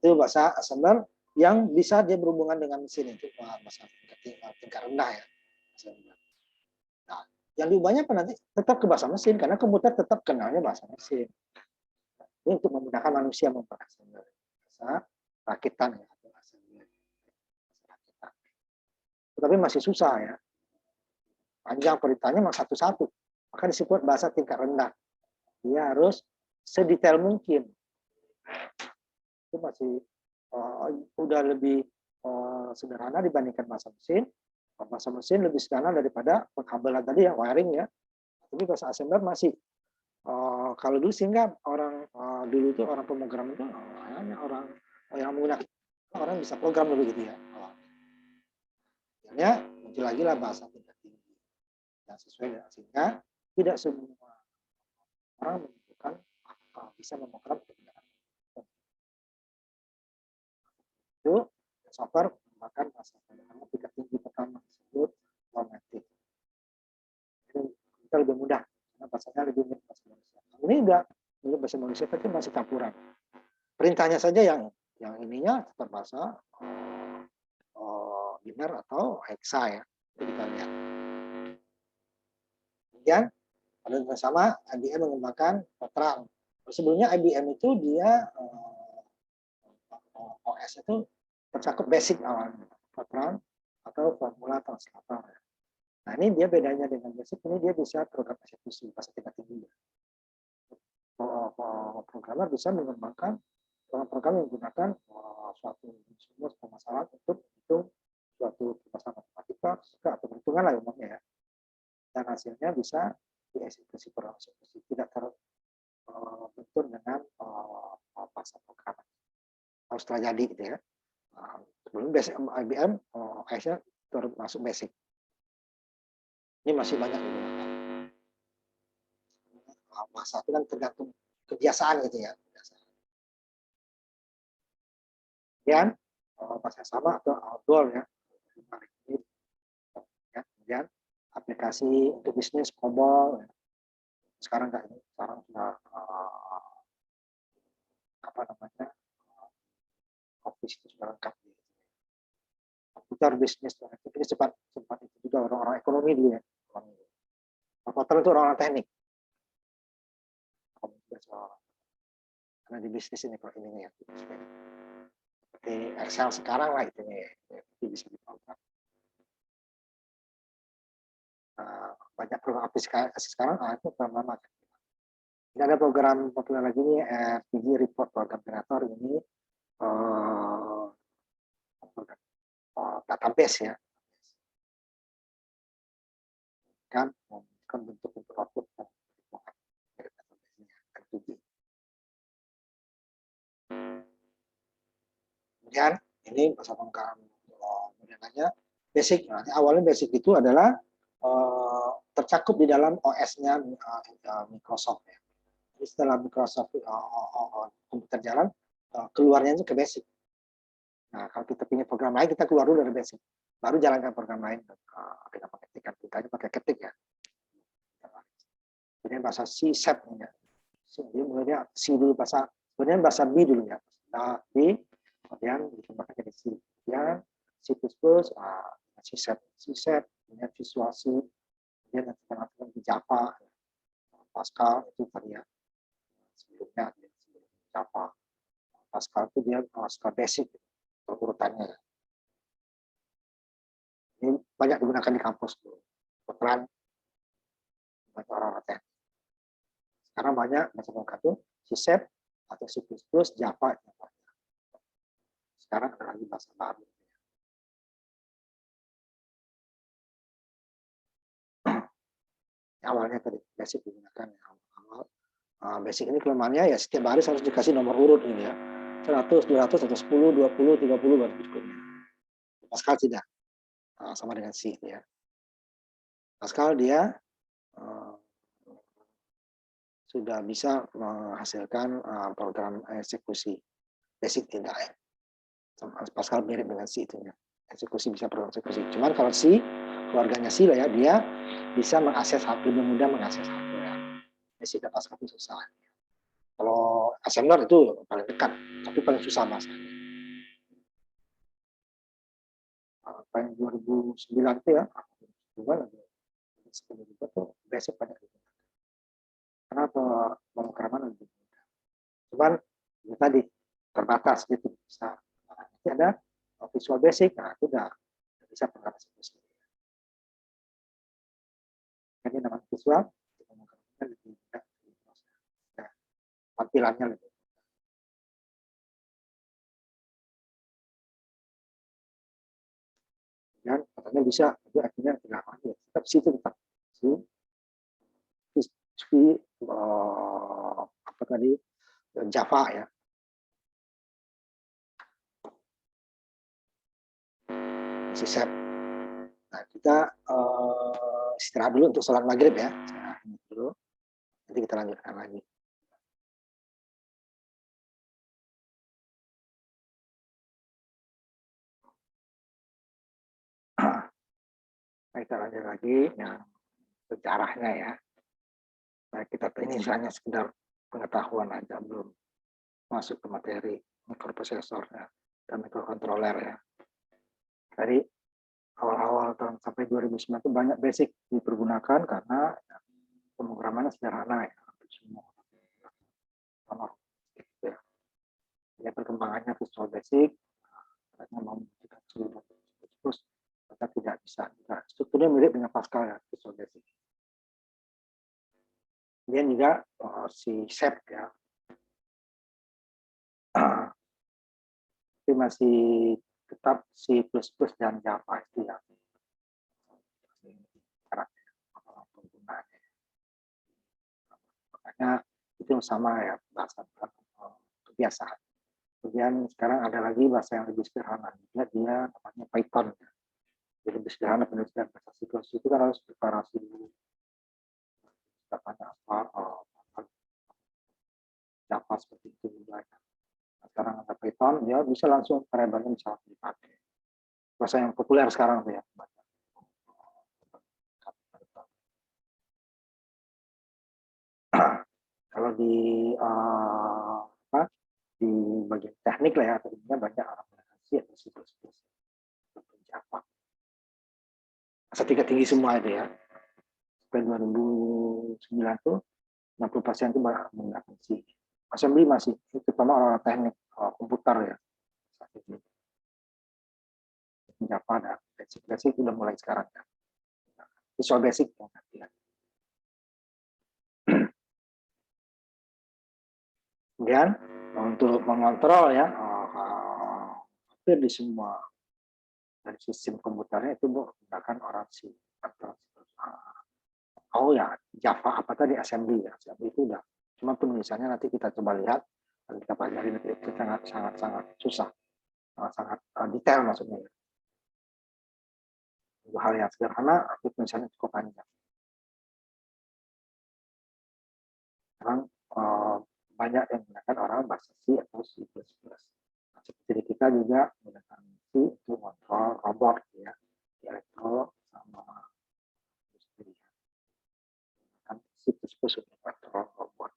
Itu bahasa assembler yang bisa dia berhubungan dengan mesin, itu bahasa tingkat rendah ya. Nah, yang diubahnya apa nanti tetap ke bahasa mesin, karena komputer tetap kenalnya bahasa mesin. Ini untuk memudahkan manusia memperasembler bahasa rakitan ya, atau assembler. Tetapi masih susah ya. Panjang perintahnya memang satu-satu. Maka disebut bahasa tingkat rendah. Dia harus sedetail mungkin. Itu masih udah lebih sederhana dibandingkan bahasa mesin. Bahasa mesin lebih sederhana daripada pengkabelan tadi ya, wiring ya. Tapi bahasa assembler masih kalau dulu sehingga orang dulu itu orang pemrogram itu hanya orang yang menggunakan orang bisa program dulu gitu ya. Akhirnya muncul lagi lah bahasa tingkat tinggi yang sesuai dengan, sehingga tidak semua orang membutuhkan bisa memprogram ketinggalan. Itu software menggunakan bahasa tingkat tinggi pertama disebut romantik. Itu lebih mudah karena bahasanya lebih mirip bahasa manusia. Ini enggak mirip bahasa manusia tapi masih campuran. Perintahnya saja yang ininya tetap bahasa biner atau hexa ya. Itu kita lihat. Kemudian pada bersama IBM mengembangkan Fortran. Sebelumnya IBM itu dia OS itu tercakup basic awalnya, Fortran atau formula translator. Nah ini dia bedanya dengan basic, ini dia bisa program eksekusi bahasa tingkat tinggi. Programmer bisa mengembangkan program yang menggunakan suatu rumus pemasaran untuk hitung suatu pemasaran matematika atau perhitungan lah umumnya ya. Dan hasilnya bisa dieksekusi program eksekusi, tidak terbentur dengan bahasa programmer. Harus telah jadi gitu ya. Sebelum basic IBM OS-nya termasuk basic. Ini masih banyak digunakan. Bahasa itu kan tergantung kebiasaan gitu ya. Kemudian bahasa sama atau outdoor ya. Kemudian aplikasi untuk bisnis COBOL. Sekarang enggak, sekarang sudah apa namanya, Office itu sudah lengkap. Komputer bisnis, ini sempat itu juga orang-orang ekonomi dulu ya. Komputer itu orang-orang teknik. Karena di bisnis ini kalau ini ya. Seperti Excel sekarang lah itu bisa dipakai. Banyak program aplikasi sekarang itu program. Ini ada program populer lagi nih, RPG Report Program Generator ini database ya. Kan bentuk output dari database-nya. Kemudian ini bahasa pengkalan modelnya basic. Nah, awalnya basic itu adalah tercakup di dalam OS-nya Microsoft ya. Jadi setelah Microsoft komputer jalan, keluarnya itu ke basic. Nah, kalau kita punya program lain, kita keluar dulu dari basic. Baru jalankan program lain. Kita pakai ketiknya pakai ketik ya. Kemudian bahasa C#. Ya. Jadi mulainya C dulu kemudian bahasa B dulu ya. Nah, B, kemudian dikembangkan jadi C. Kemudian C++, C#, kemudian Visual C, kemudian nanti kita di Java, Pascal itu tadi ya. Sebelum Java. Pascal itu dia Pascal basic urutannya. Ini banyak digunakan di kampus tuh. Kebetulan banyak orang-orang teknik. Sekarang banyak macam itu C# atau C++, Java. Sekarang ada lagi bahasa baru. Awalnya tadi basic digunakan awal. Basic ini kelemahannya ya setiap baris harus dikasih nomor urut ini ya. 100, 200 atau 10, 20, 30 baru berikutnya. Pascal tidak. Sama dengan C ya. Pascal dia sudah bisa menghasilkan program eksekusi. Basic tidak ya. Pascal mirip dengan C itu ya. Eksekusi bisa program eksekusi. Cuman kalau C, keluarganya C lah ya, dia bisa mengakses lebih mudah mengakses hardware. Basic dan Pascal itu susah. Kalau assembler itu paling dekat, tapi paling susah bahasanya. Tahun 2009 itu ya, juga lagi sebelum itu tuh basic banyak digunakan. Karena pemrograman lebih mudah. Cuman itu tadi terbatas gitu bisa. Nah, nanti ada Visual Basic, nah itu udah bisa pengalaman sendiri. Ini namanya visual, pemrogramannya lebih mudah, nah, tampilannya lebih. Dan katanya bisa, tapi akhirnya tidak lagi. Tetap situ tetap si apa tadi Java ya. Si set. Nah, kita istirahat dulu untuk sholat maghrib ya. Saya dulu. Nanti kita lanjutkan lagi. Nah, kita lanjut lagi yang sejarahnya ya. Nah, kita ini hanya sekedar pengetahuan aja, belum masuk ke materi mikroprosesornya dan mikrokontroler ya. Tadi awal-awal tahun sampai 2009 itu banyak basic dipergunakan karena pemrogramannya sederhana ya. Semua ya. Ya, perkembangannya Visual Basic, karena mau terus kita tidak bisa. Strukturnya mirip dengan Pascal ya, Visual Basic. Kemudian juga si SEP ya, tapi masih tetap C++ dan Java itu yang penggunaannya. Makanya itu sama ya bahasa kebiasaan. Kemudian sekarang ada lagi bahasa yang lebih sederhana, dia namanya Python. Jadi lebih sederhana penulisan bahasa C++ itu kan harus deklarasi apa Java seperti itu juga. Nah, sekarang ada Python, ya bisa langsung variabelnya bisa dipakai. Bahasa yang populer sekarang tuh ya. Kalau di di bagian teknik lah ya, tentunya banyak aplikasi atau C++ atau Java. Masa tinggi semua itu ya. Sampai 2009 tuh 60% itu menggunakan C. Assembly masih, terutama orang-orang teknik komputer ya. Java ada basic udah mulai sekarang ya. Visual Basic ya nanti ya. Kemudian untuk mengontrol ya hampir di semua dari sistem komputernya itu menggunakan orang C atau ya Java apa tadi assembly ya. Assembly itu udah cuma penulisannya nanti kita coba lihat dan kita pelajari nanti itu sangat susah, sangat detail maksudnya. Itu hal yang sederhana tapi penulisannya cukup panjang. Sekarang banyak yang menggunakan orang bahasa C atau C++. Nah, seperti kita juga menggunakan C untuk kontrol robot ya, elektro sama industri. Kan C++ untuk kontrol robot.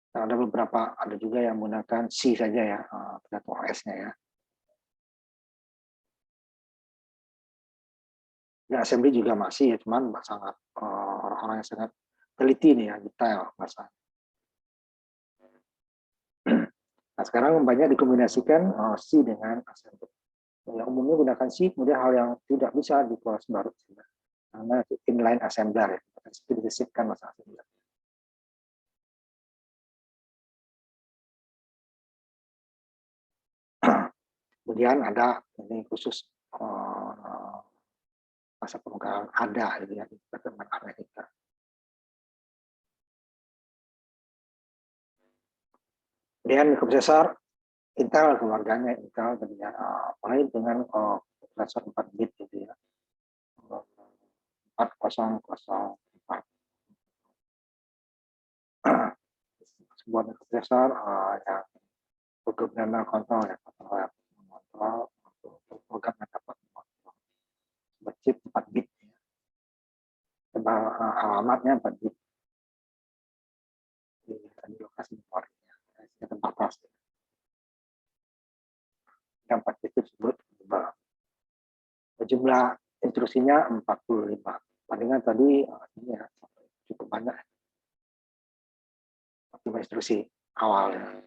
Nah, ada beberapa, ada juga yang menggunakan C saja ya, tergantung OS-nya ya. Ya, assembly juga masih ya, cuman sangat orang-orang yang sangat teliti nih ya, detail bahasa. Nah, sekarang banyak dikombinasikan C dengan assembly. Yang umumnya gunakan C, kemudian hal yang tidak bisa di kelas baru karena inline assembler ya, itu disisipkan masa assembler. Kemudian ada ini khusus masa pemrograman ada gitu ya di Departemen Amerika. Kemudian mikroprosesor Intel keluarganya Intel tadinya mulai dengan prosesor 4 bit gitu ya. 4004 sebuah mikroprosesor yang programmable control ya, mengontrol program yang dapat mengontrol berchip 4 bit ya. Alamatnya 4 bit. alokasi memorinya terbatas. Yang 4 bit tersebut jumlah instruksinya 45. Palingan tadi ini ya cukup banyak 45 instruksi awalnya.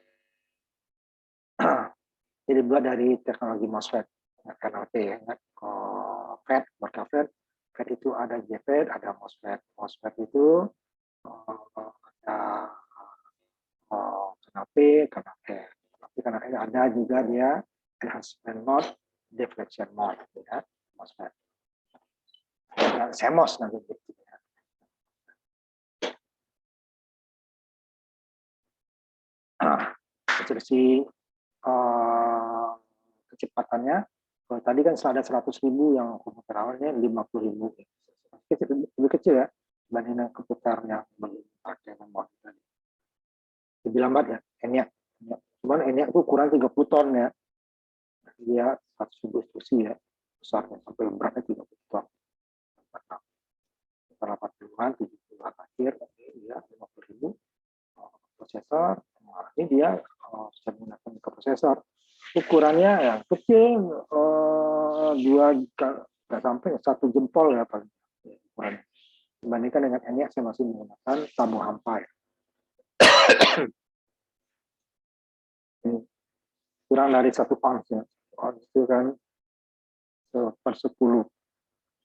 Jadi dibuat dari teknologi MOSFET, NLP ya, FET, marka FET. FET itu ada JFET, ada MOSFET. MOSFET itu ada NLP, karena ada juga dia enhancement mode, deflection mode, ya, MOSFET. CMOS nanti gitu ya. Instruksi kecepatannya, kalau tadi kan ada 100.000 yang komputer awalnya 50.000, lebih kecil ya dibanding dengan komputernya pakai memori tadi. Lebih lambat ya, ENIAC. Cuman ENIAC itu kurang 30 ton ya, dia 100.000 instruksi ya, besarnya sampai beratnya 30 ton. 80-an, 70-an akhir, ya 50.000 prosesor. Nah, ini dia bisa menggunakan mikroprosesor. Ukurannya yang kecil, 2 nggak sampai 1 jempol ya paling ukurannya. Dibandingkan dengan ENIAC saya masih menggunakan tabung hampa ya. Kurang dari 1 ounce ya. Itu kan per 10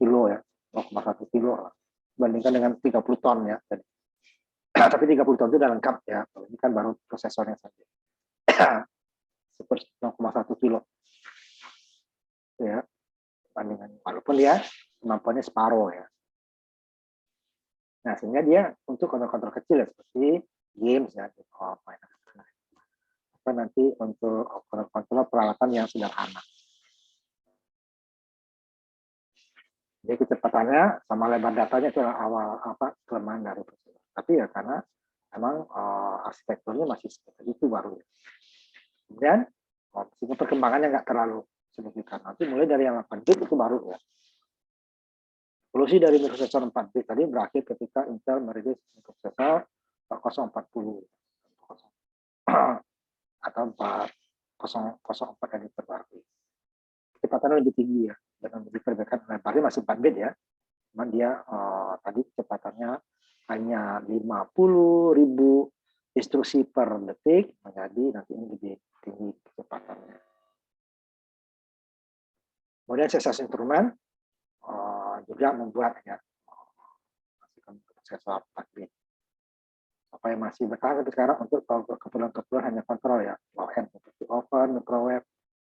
kilo ya, 0,1 kilo lah. Dibandingkan dengan 30 ton ya. Tapi 30 ton itu udah lengkap ya. Ini kan baru prosesornya saja. 0,1 kilo. Ya. Bandingan, walaupun dia kemampuannya separuh ya. Nah, sehingga dia untuk kontrol-kontrol kecil ya, seperti games ya, apa nanti untuk kontrol peralatan yang sederhana. Jadi kecepatannya sama lebar datanya itu awal kelemahan dari prosesor. Tapi ya karena memang arsitekturnya masih seperti itu baru. Kemudian meskipun perkembangannya nggak terlalu signifikan. Nanti mulai dari yang 8 bit itu baru ya. Evolusi dari mikroprosesor 4 bit tadi berakhir ketika Intel merilis mikroprosesor 4040 atau 4004 yang terbaru. Kecepatannya lebih tinggi ya, dan lebih perbaikan lebarnya masih 4 bit ya. Cuman dia tadi kecepatannya hanya 50.000 instruksi per detik, menjadi nanti ini lebih tinggi kecepatannya. Kemudian CSS instrumen juga membuat ya prosesor 4 bit. Apa yang masih bertahan sampai sekarang untuk keperluan-keperluan hanya kontrol ya, low end seperti oven, microwave,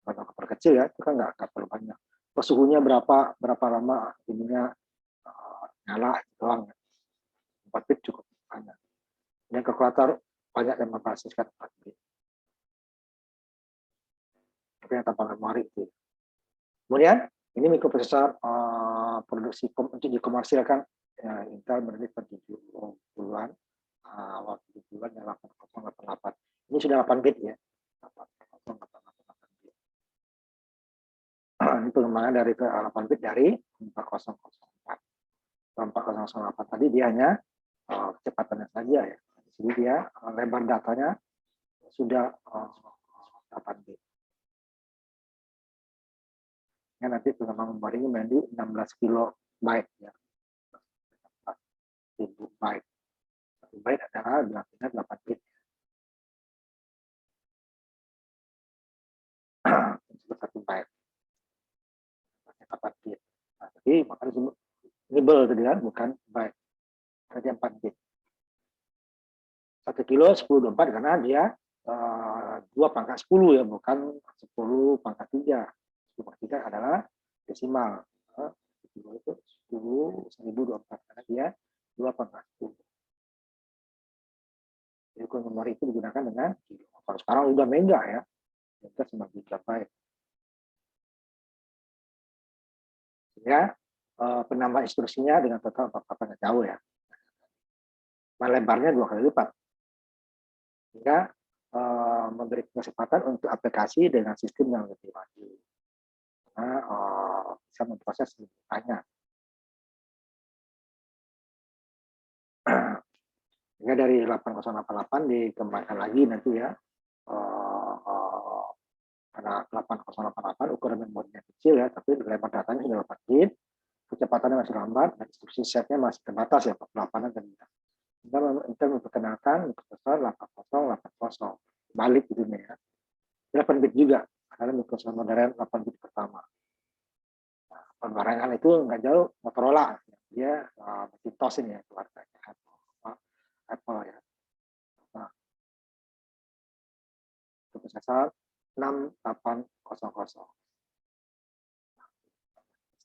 komputer kecil ya, itu kan nggak perlu banyak. Suhunya berapa lama ininya nyala doang. 4 bit cukup banyak. Dan kalkulator banyak yang membasiskan 4 bit. Tapi yang tanpa memori itu. Kemudian ini mikroprosesor produksi untuk dikomersilkan ya, Intel merilis pada 70-an, awal 70-an yang 8088. Ini sudah 8 bit ya. 8088 bit. Ini pengembangan dari 8 bit dari 4004. 4008 tadi dia hanya kecepatannya saja ya. Jadi dia lebar datanya sudah 8 bit. Ya, nanti pengembangan memorinya menjadi 16 kilobyte ya. 1000 byte. 1 byte adalah berarti 8 bit. Untuk 1 byte. 8 bit. Nah, jadi makanya disebut nibble tadi kan, bukan byte. Tadi 4 bit. 1 kilo 1024 karena dia 2 pangkat 10 ya, bukan 10 pangkat 3. 10 pangkat 3 adalah desimal. 1 kilo itu 10.024 karena dia 2 pangkat 10. Jadi memori itu digunakan dengan kilo. Kalau sekarang udah mega ya, mega 9 gigabyte. Sehingga penambah instruksinya dengan total paparannya jauh ya. Lebarnya 2 kali lipat. Sehingga memberi kesempatan untuk aplikasi dengan sistem yang lebih maju. Karena bisa memproses lebih banyak. Sehingga dari 8088 dikembangkan lagi nanti ya, karena 8088 ukuran memorinya kecil ya, tapi lebar datanya sudah 8 bit, kecepatannya masih lambat, dan instruksi setnya masih terbatas ya, 48 dan tidak. Intel memperkenalkan mikrosofot 8080, balik gitu ya. 8 bit juga, karena mikrosofot modern 8 bit pertama. Nah, pembarangan itu nggak jauh Motorola, dia Macintosh ini ya, keluarganya Apple ya. Nah, itu prosesor 6800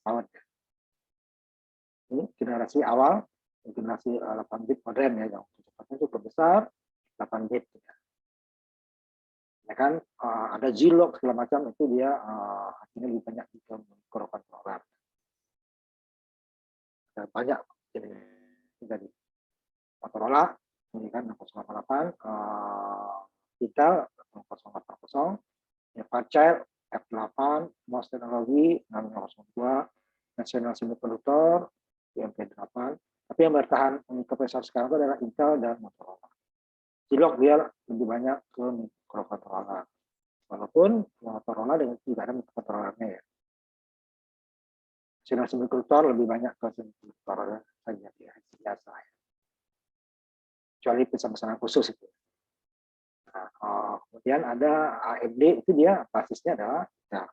tahun ya. Ini generasi awal, generasi 8 bit modern ya, yang kecepatan cukup besar, 8 bit ya. Ya kan, ada Zilog segala macam, itu dia hasilnya lebih banyak di mikrokontroler. Ada banyak jadi Motorola ini kan 608, Intel 080, ya Fairchild F8, MOS teknologi 602, National Semiconductor MP8. Tapi yang bertahan mikroprosesor sekarang itu adalah Intel dan Motorola. Zilog dia lebih banyak ke mikrokontroler. Walaupun Motorola dengan tidak ada mikrokontrolernya ya. National Semiconductor lebih banyak ke semiconductor saja ya, biasa ya. Kecuali pesan-pesanan khusus itu. Nah, kemudian ada AMD, itu dia basisnya adalah ya,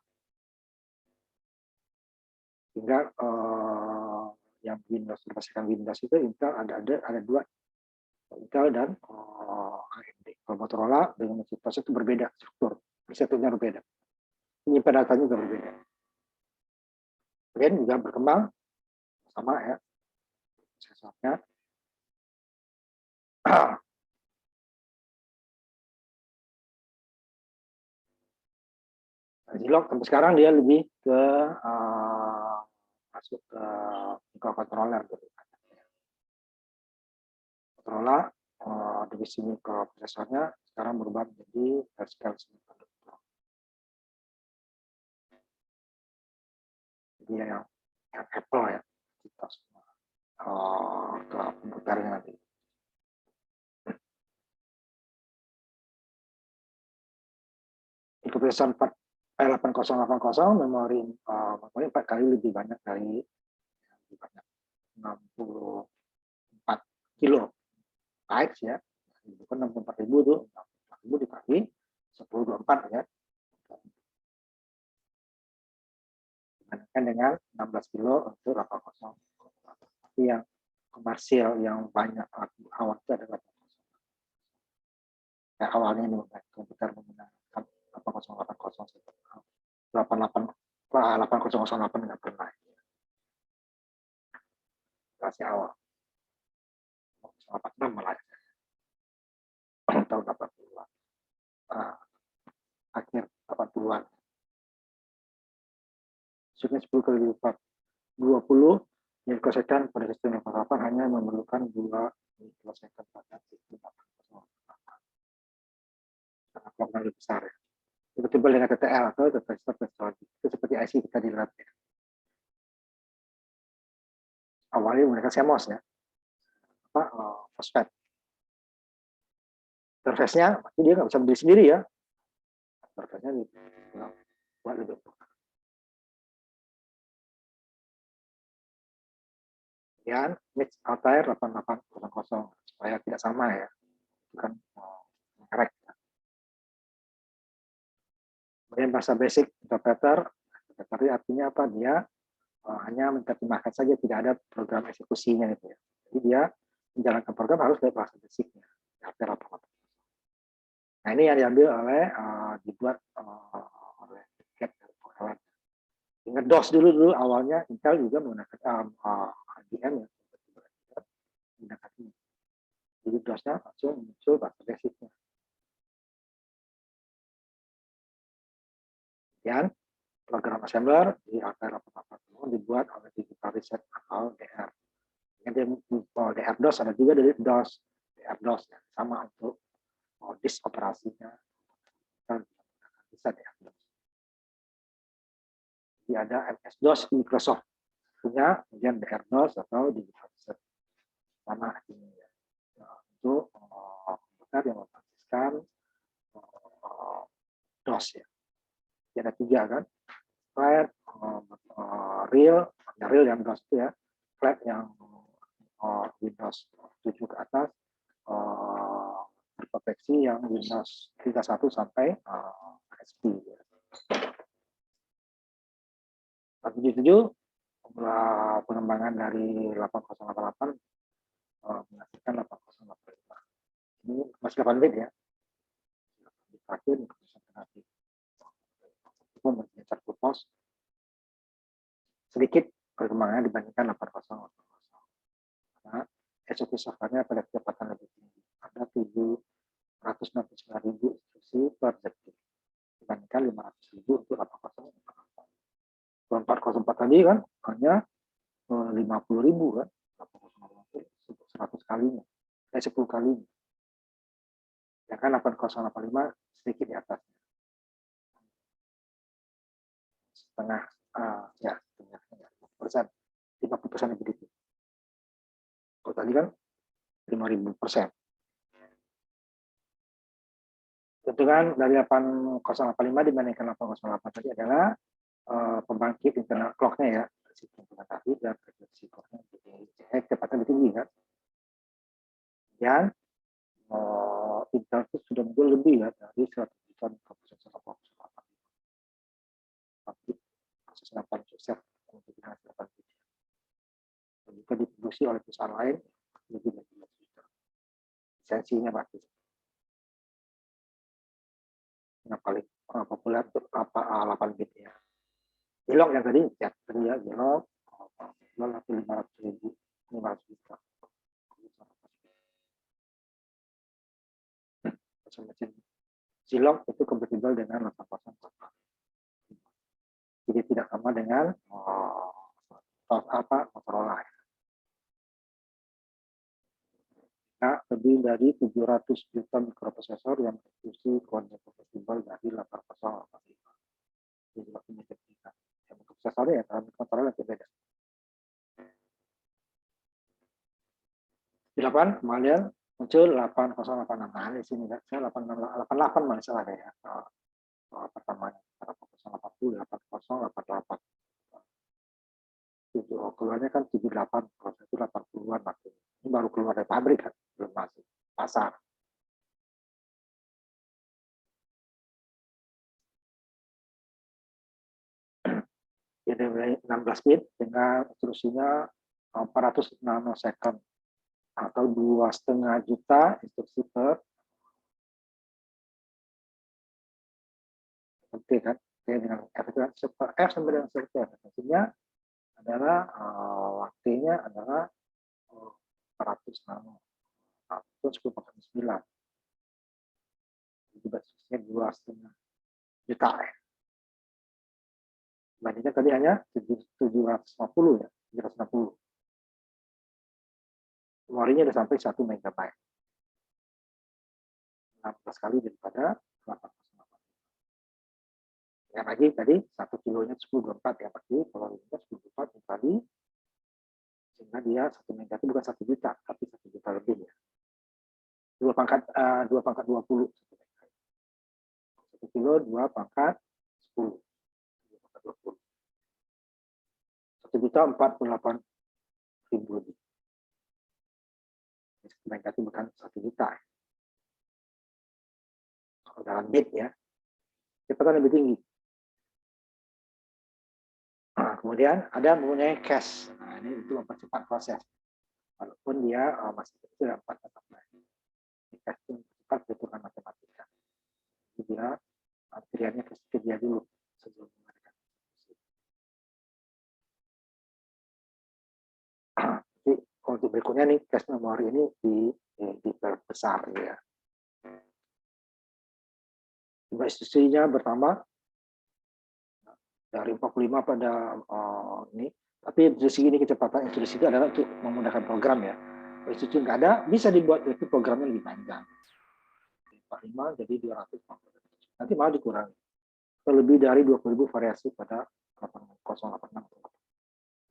hingga yang Windows berdasarkan Windows itu Intel ada dua, Intel dan AMD. Kalau Motorola dengan Macintosh itu berbeda strukturnya berbeda, penyimpan datanya juga berbeda. Kemudian juga berkembang sama ya prosesornya. Zilog sampai sekarang dia lebih ke masuk ke mikrokontroler gitu. Motorola divisi mikroprosesornya sekarang berubah menjadi vertical semiconductor. Jadi yang Apple ya, kita semua ke komputernya nanti. Mikroprosesor 8080 memori 4 kali lebih banyak dari 64 kilo bytes ya, itu kan 64.000 tuh, 64.000 dikali 1024 ya, dibandingkan dengan 16 kilo untuk 80. Tapi yang komersial yang banyak awal itu adalah ya, awalnya ini komputer menggunakan 8080 8008 nggak pernah masih awal 86 malah tahun 80-an, akhir 80-an, sudah 10 kali lipat, 20 yang diselesaikan pada sistem 88 hanya memerlukan 2 diselesaikan pada sistem 8088. Karena program lebih besar ya. Itu timbul dengan TTL atau transistor teknologi. Itu seperti IC kita di lab ya. Awalnya menggunakan CMOS ya, MOSFET. Interface-nya dia nggak bisa beli sendiri ya. Interface-nya buat lebih. Kemudian mix Altair 8800 supaya tidak sama ya, bukan merek. Kemudian bahasa basic interpreter artinya apa? Dia hanya menerjemahkan saja, tidak ada program eksekusinya gitu ya. Jadi dia menjalankan program harus dari bahasa basicnya. Nah ini yang diambil oleh dibuat oleh Cat dan Pokeland. Ingat DOS dulu awalnya Intel juga menggunakan IBM ya, menggunakan ini. Jadi DOS-nya langsung muncul bahasa basicnya. Kemudian program assembler di Altair 88 dibuat oleh Digital Research atau DR. Yang DR DOS ada juga dari DOS, DR DOS ya, sama untuk disk operasinya bisa DR DOS. Jadi ada MS DOS di Microsoft punya, kemudian DR DOS atau Digital Research sama ini ya, untuk komputer yang membasiskan DOS ya. Jadi ada 3 kan, flat, real yang DOS itu ya, flat yang Windows 7 ke atas, berproteksi yang Windows 31 sampai XP ya. 77 pengembangan dari 8088 menghasilkan 8085. Ini masih 8 bit ya. Terakhir untuk pos sedikit perkembangannya dibandingkan 8080. Karena SOP software-nya pada kecepatan lebih tinggi. Ada 769.000 instruksi per detik dibandingkan 500.000 untuk 8088. 404 tadi kan hanya 50.000 kan, 100 kalinya, 10 kalinya. Ya kan 8085 sedikit di atasnya. Setengah, ya, 50%, 50% lebih dikit. Kalau tadi kan 5.000%. Keuntungan dari 8085 dibandingkan 8088 tadi adalah pembangkit internal clock-nya ya, sistem tadi dan resikonya kecepatan lebih tinggi kan. Dan Intel itu sudah menjual lebih ya dari 100 juta mikroprosesor 8088. Tapi prosesnya paling sukses untuk dengan 8 bit. Jika diproduksi oleh perusahaan lain lebih dari 2 juta. Lisensinya pasti. Yang paling populer itu 8 bit ya. Zilog yang tadi ya Zilog 500.000, 500 juta. Mesin Zilog itu kompatibel dengan 8088. Jadi tidak sama dengan Motorola. Nah, lebih dari 700 juta mikroprosesor yang berfungsi kompatibel dari 8085. Jadi waktu kita untuk prosesornya ya, kalau Motorola itu beda. 8 kemudian muncul 8086. Nah, di sini saya 88 masalah ya. Pertamanya 8080, 8088. Keluarnya kan 78, kalau itu 80-an maksudnya. Ini baru keluar dari pabrik kan, belum masuk pasar. Jadi 16 bit dengan instruksinya 400 nanosecond atau 2,5 juta instruksi per detik kan. Dengan F itu kan F sama dengan server. Maksudnya adalah waktunya adalah 400 nano atau 10/9. Jadi basisnya 2,5 juta ya. Bandingnya tadi hanya 750 ya, 760. Memorinya sudah sampai 1 megabyte. 16 kali daripada 808. Ya lagi tadi 1 kilonya 1024 ya pasti kalau ini 1024 tadi sehingga dia 1 mega itu bukan 1 juta tapi 1 juta lebih ya. 2 pangkat 20 1 kilo 2 pangkat 10 1 juta 48.000 lebih. 1 mega itu bukan 1 juta. Kalau dalam bit ya kecepatan lebih tinggi. Nah, kemudian ada mempunyai cache. Nah, ini untuk mempercepat proses. Walaupun dia masih kecil 4 tetap naik. Cache itu mempercepat perhitungan matematika. Jadi dia antriannya ke dia dulu sebelum mengadakan eksekusi. Jadi untuk berikutnya nih cache memori ini diperbesar ya. Jumlah instruksinya bertambah dari 45 pada ini. Tapi dari sini kecepatan instruksi itu adalah untuk memudahkan program ya. Kalau instruksi nggak ada, bisa dibuat itu programnya lebih panjang. 45 jadi 240. Nanti malah dikurangi. Lebih dari 20.000 variasi pada 8086.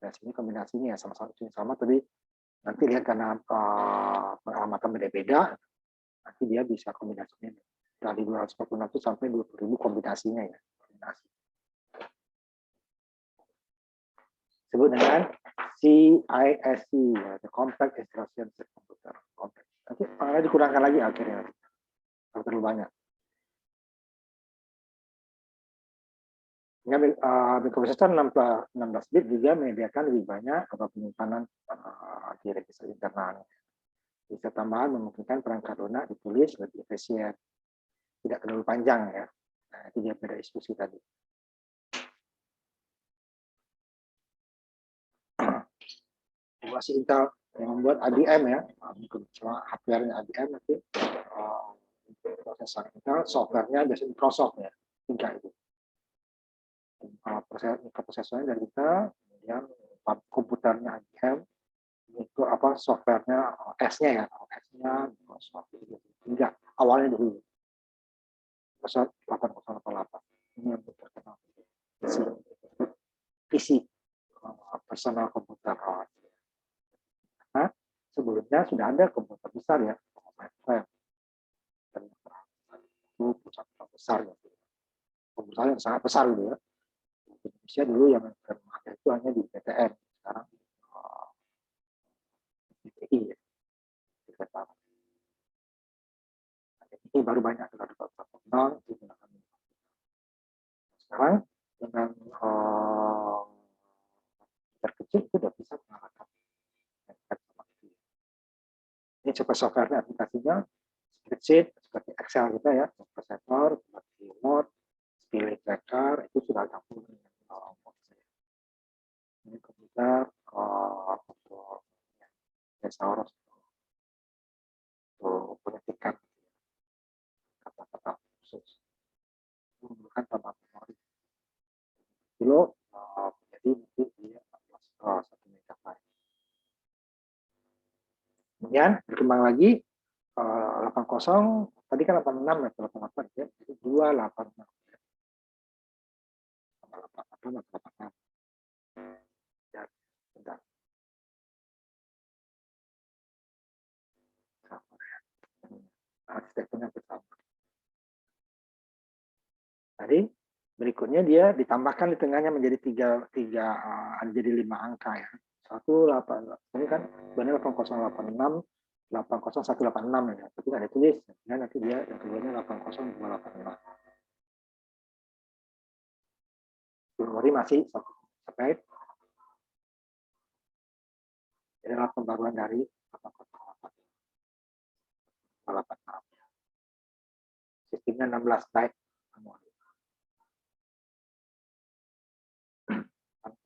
Variasinya kombinasinya ya sama-sama tapi Nanti lihat karena pengamatan beda-beda, nanti dia bisa kombinasinya dari 246 itu sampai 20.000 kombinasinya ya. Kombinasi. Disebut dengan CISC, ya, the Compact Instruction Set Computer. Nanti dikurangkan lagi akhirnya, terlalu banyak. Mikroprosesor 16 bit juga menyediakan lebih banyak penyimpanan di register internal. Bisa tambahan memungkinkan perangkat lunak ditulis lebih efisien, tidak terlalu panjang ya. Nah, itu dia beda diskusi tadi. Masih Intel yang membuat IBM ya, cuma hardware-nya IBM nanti prosesor Intel, software-nya biasanya Microsoft ya, 3 itu. Mikroprosesornya dari kita, kemudian komputernya IBM, itu apa softwarenya S-nya ya, S-nya Microsoft itu. Enggak, awalnya dulu. Microsoft 8088. Ini yang terkenal. PC, personal komputer. Nah, sebelumnya sudah ada komputer besar ya, mainframe. Dan itu perusahaan besar ya. Komputer yang sangat besar gitu ya. Indonesia dulu yang ada itu hanya di PTN, sekarang DTI ya. Ini baru banyak non digunakan. Sekarang dengan terkecil itu sudah bisa mengalahkan. Ini coba software aplikasinya, spreadsheet seperti Excel kita ya, prosesor, seperti Word, Spirit Tracker itu sudah gabung dengan ini komputer untuk Thesaurus untuk penetikan kata-kata khusus menggunakan tambah memori kilo jadi nanti dia 1 megabyte. Kemudian berkembang lagi 80 tadi kan 86 ya 88 ya jadi 286 88 ya bentar. Arsitekturnya bersama. Tadi berikutnya dia ditambahkan di tengahnya menjadi tiga jadi 5 angka ya. 18 ini kan sebenarnya 8086 80186 ya. Tapi nggak ditulis. Ya, nanti dia yang keduanya 80286. Memori masih 1 byte. Ini adalah pembaruan dari 808. Sistemnya 16 byte.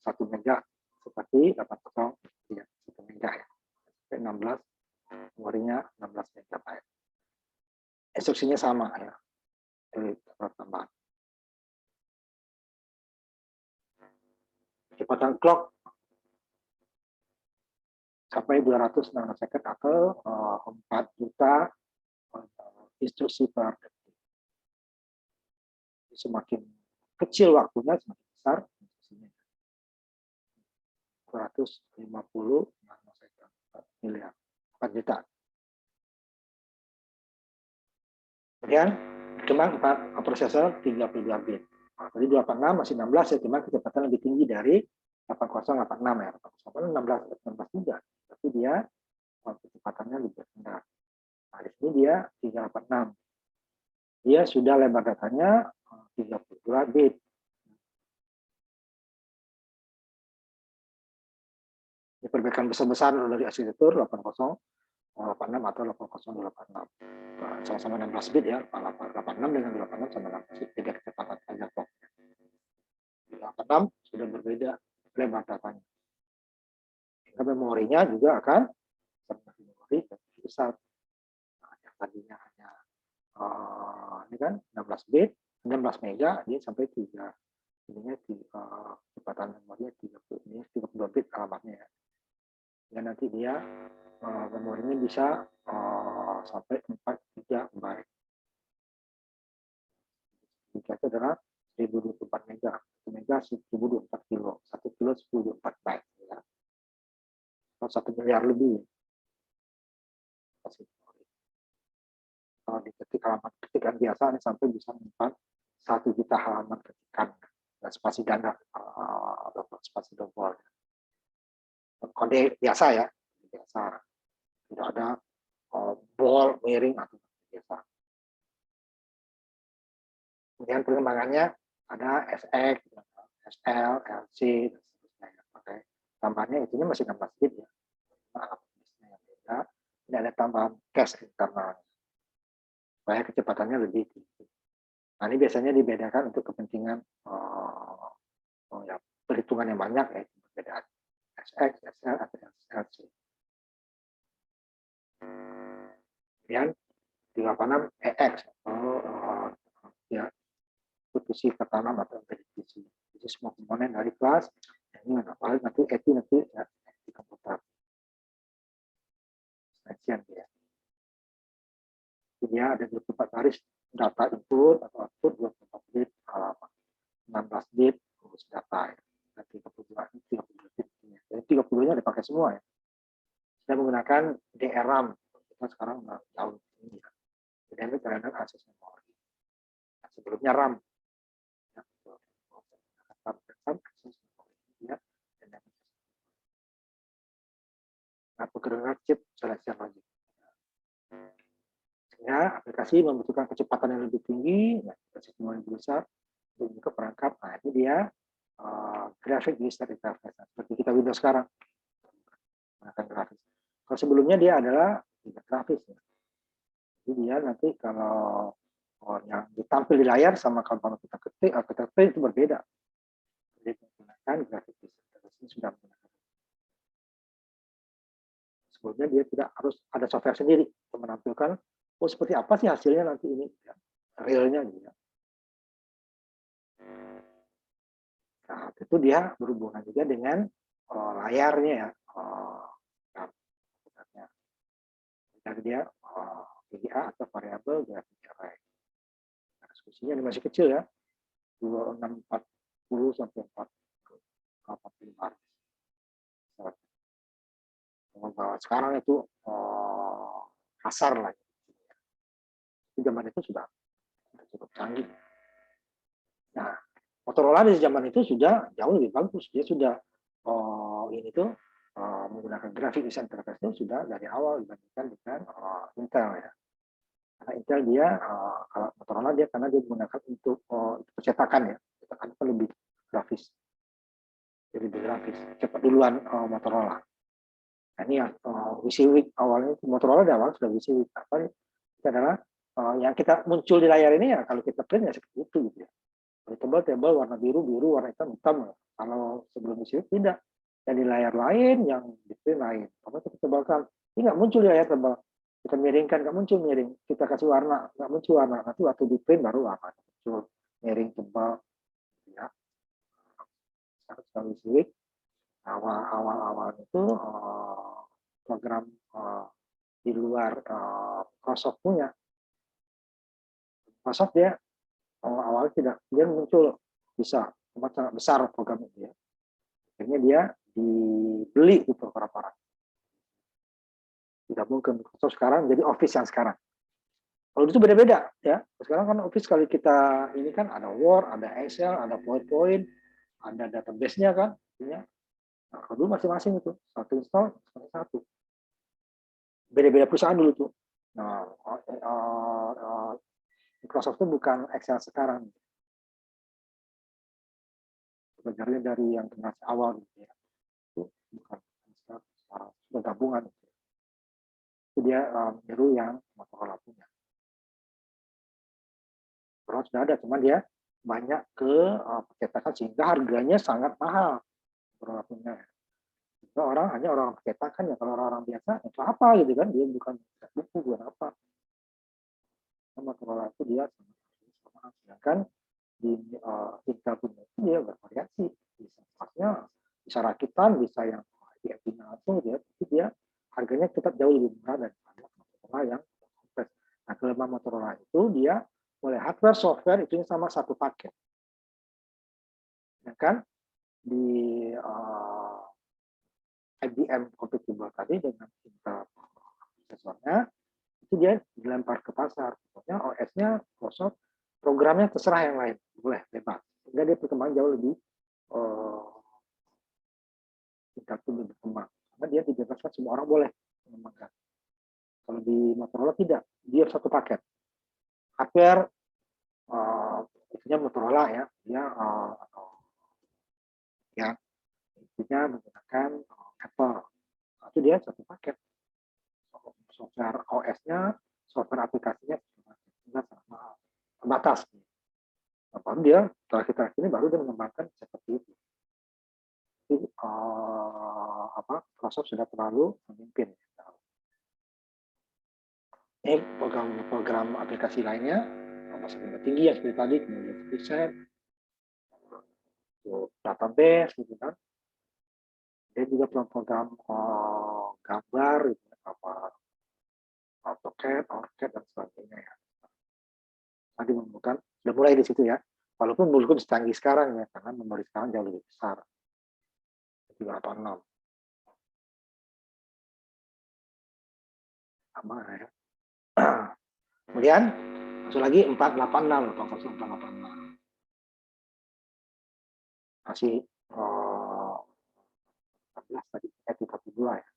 1 mega seperti 80 ya, 1 mega ya. 16 memorinya 16 megabyte. Instruksinya sama ya. Jadi tambahan. Kecepatan clock sampai 200 nanosecond atau 4 juta instruksi per detik. Semakin kecil waktunya semakin besar instruksinya. 250 nanosecond miliar 4 juta. Kemudian kembang 4 prosesor 32 bit. Nah, tadi 286 masih 16 ya, cuma kecepatan lebih tinggi dari 8086 ya. 8086 16 juga, tapi dia kecepatannya lebih rendah. Nah, di sini dia 386. Dia sudah lebar datanya 32 bit. Ini perbedaan besar-besar dari arsitektur 8086 atau 80286. Sama-sama 16 bit ya, 86 dengan 86 sama 16 bit, beda kecepatan saja kok. 86 sudah berbeda lebar datanya. Memorinya juga akan memori lebih besar. Nah, yang tadinya hanya ini kan 16 bit, 16 mega, dia sampai 3. Ininya kecepatan memorinya 32 bit alamatnya ya. Dan nanti dia memorinya bisa sampai 4 GB. 3 itu adalah 1024 mega. 1 mega 1024 kilo. 1 kilo 1024 byte. Ya. atau 1 miliar lebih. Kalau diketik halaman ketikan biasa ini sampai bisa menyimpan 1 juta halaman ketikan dan spasi ganda atau spasi double. Kode biasa ya, biasa. Tidak ada bold, miring atau biasa. Kemudian perkembangannya ada SX, SL, LC, dan seterusnya. Oke. Tambahnya itunya masih 16 bit ya. Alat tulisnya yang beda. Tidak ada tambahan cache internal supaya kecepatannya lebih tinggi. Nah, ini biasanya dibedakan untuk kepentingan ya, perhitungan yang banyak, yaitu perbedaan SX, SL, atau LC. Kemudian 386 EX atau ya PC pertama atau PC. Jadi semua komponen dari kelas. Ini paling nanti EPI nanti ya, di komputer. Extension ya. Jadi dia ada 24 baris data input atau output, 24 bit halaman, 16 bit urus data ya. Dan 32 bit. Jadi 30-nya dipakai semua ya. Saya menggunakan DRAM. Kita sekarang jauh ini ya. Dynamic Random Access Memory. Nah, sebelumnya RAM. Ya, nah, pekerjaan chip seleksi lagi. Sehingga aplikasi membutuhkan kecepatan yang lebih tinggi, aplikasi semua lebih besar, dan juga perangkat. Nah, ini dia graphic user interface. Seperti kita Windows sekarang. Menggunakan grafis. Kalau sebelumnya dia adalah tidak grafis. Ya. Jadi dia nanti kalau yang ditampil di layar sama kalau kita ketik atau kita print itu berbeda. Jadi menggunakan graphic user interface ini sudah menggunakan. Sebelumnya dia tidak harus ada software sendiri untuk menampilkan seperti apa sih hasilnya nanti ini ya, realnya gitu ya. Nah, itu dia berhubungan juga dengan layarnya ya. Jadi dia VGA atau variabel graphic array. Nah, diskusinya ini masih kecil ya, 2640 sampai 45. Bahwa sekarang itu kasar lah. Di zaman itu sudah cukup canggih. Nah, Motorola di zaman itu sudah jauh lebih bagus. Dia sudah ini tuh menggunakan graphic user interface itu sudah dari awal dibandingkan dengan Intel ya. Karena Intel dia kalau Motorola dia karena dia menggunakan untuk percetakan ya, percetakan itu lebih grafis. Jadi lebih grafis. Cepat duluan Motorola. Nah, ini yang WYSIWYG awalnya Motorola di awal sudah WYSIWYG. Apa itu adalah yang kita muncul di layar ini ya kalau kita print ya seperti itu gitu ya. Tebal warna biru, warna hitam. Kalau sebelum WYSIWYG tidak. Dan di layar lain yang di print lain. Kalau kita tebalkan, ini nggak muncul di layar tebal. Kita miringkan, nggak muncul miring. Kita kasih warna, nggak muncul warna. Nanti waktu di print baru warna muncul miring tebal. Ya. Sekali WYSIWYG awal itu program di luar Microsoft punya. Microsoft dia awalnya tidak, dia muncul bisa sangat besar program itu ya. Akhirnya dia dibeli gitu para digabung ke Microsoft sekarang jadi Office yang sekarang. Kalau itu beda-beda ya. Sekarang kan Office kali kita ini kan ada Word, ada Excel, ada PowerPoint, ada database-nya kan, ya. Nah, kalau dulu masing-masing itu satu install satu. Beda-beda perusahaan dulu tuh. Nah, Microsoft itu bukan Excel sekarang. Sebenarnya dari yang generasi awal gitu ya. Itu bukan sudah gabungan. Itu dia niru yang Motorola punya. Motorola sudah ada, cuman dia banyak ke percetakan sehingga harganya sangat mahal. Motorola punya. Hanya orang percetakan ya, kalau orang biasa itu apa gitu kan, dia bukan buku bukan apa. Motorola itu dia sama, sedangkan di Intel punya itu dia bervariasi, bisa pasnya bisa rakitan, bisa yang dia langsung dia, tapi dia harganya tetap jauh lebih murah daripada Motorola yang kompleks. Nah, kelemahan Motorola itu dia mulai hardware software itu sama satu paket. Ya kan di IBM compatible tadi dengan Intel prosesornya, itu dia dilempar ke pasar. Pokoknya OS-nya Microsoft, programnya terserah yang lain, boleh bebas. Sehingga dia perkembangan jauh lebih tingkat lebih berkembang. Karena dia dibebaskan, semua orang boleh mengembangkan. Kalau di Motorola tidak, dia satu paket. Hardware itunya Motorola ya, dia ya intinya menggunakan Apple. Itu dia satu paket. Software OS-nya, software aplikasinya sama terbatas. Apalagi dia terakhir ini baru dia mengembangkan seperti itu. Jadi, Microsoft sudah terlalu memimpin. Ini program aplikasi lainnya, masih lebih tinggi ya seperti tadi, kemudian riset, database, gitu kan. Dia juga program gambar, gitu, AutoCAD, OrCAD dan sebagainya ya. Tadi menemukan, sudah mulai di situ ya. Walaupun belum secanggih sekarang ya, karena memori sekarang jauh lebih besar. 386. Sama ya. Kemudian masuk lagi 486, 486. Masih 14 tadi, 32 ya.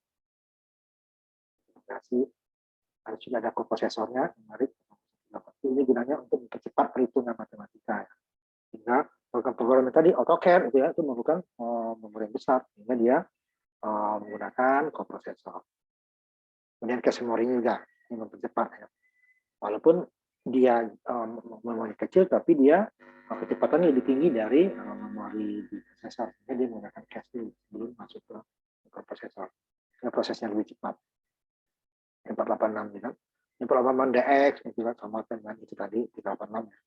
Masih harus juga ada koprosesornya, menarik. Ini gunanya untuk mempercepat perhitungan matematika. Ya. Sehingga program-program tadi AutoCAD itu ya, itu memerlukan memori yang besar, sehingga dia menggunakan koprosesor. Kemudian cache memori juga yang mempercepat ya. Walaupun dia memori kecil, tapi dia kecepatannya lebih tinggi dari memori di prosesor. Sehingga dia menggunakan cache sebelum masuk ke koprosesor. Sehingga prosesnya lebih cepat. 486 gitu. 486 DX itu kan sama dengan itu tadi 386 ya.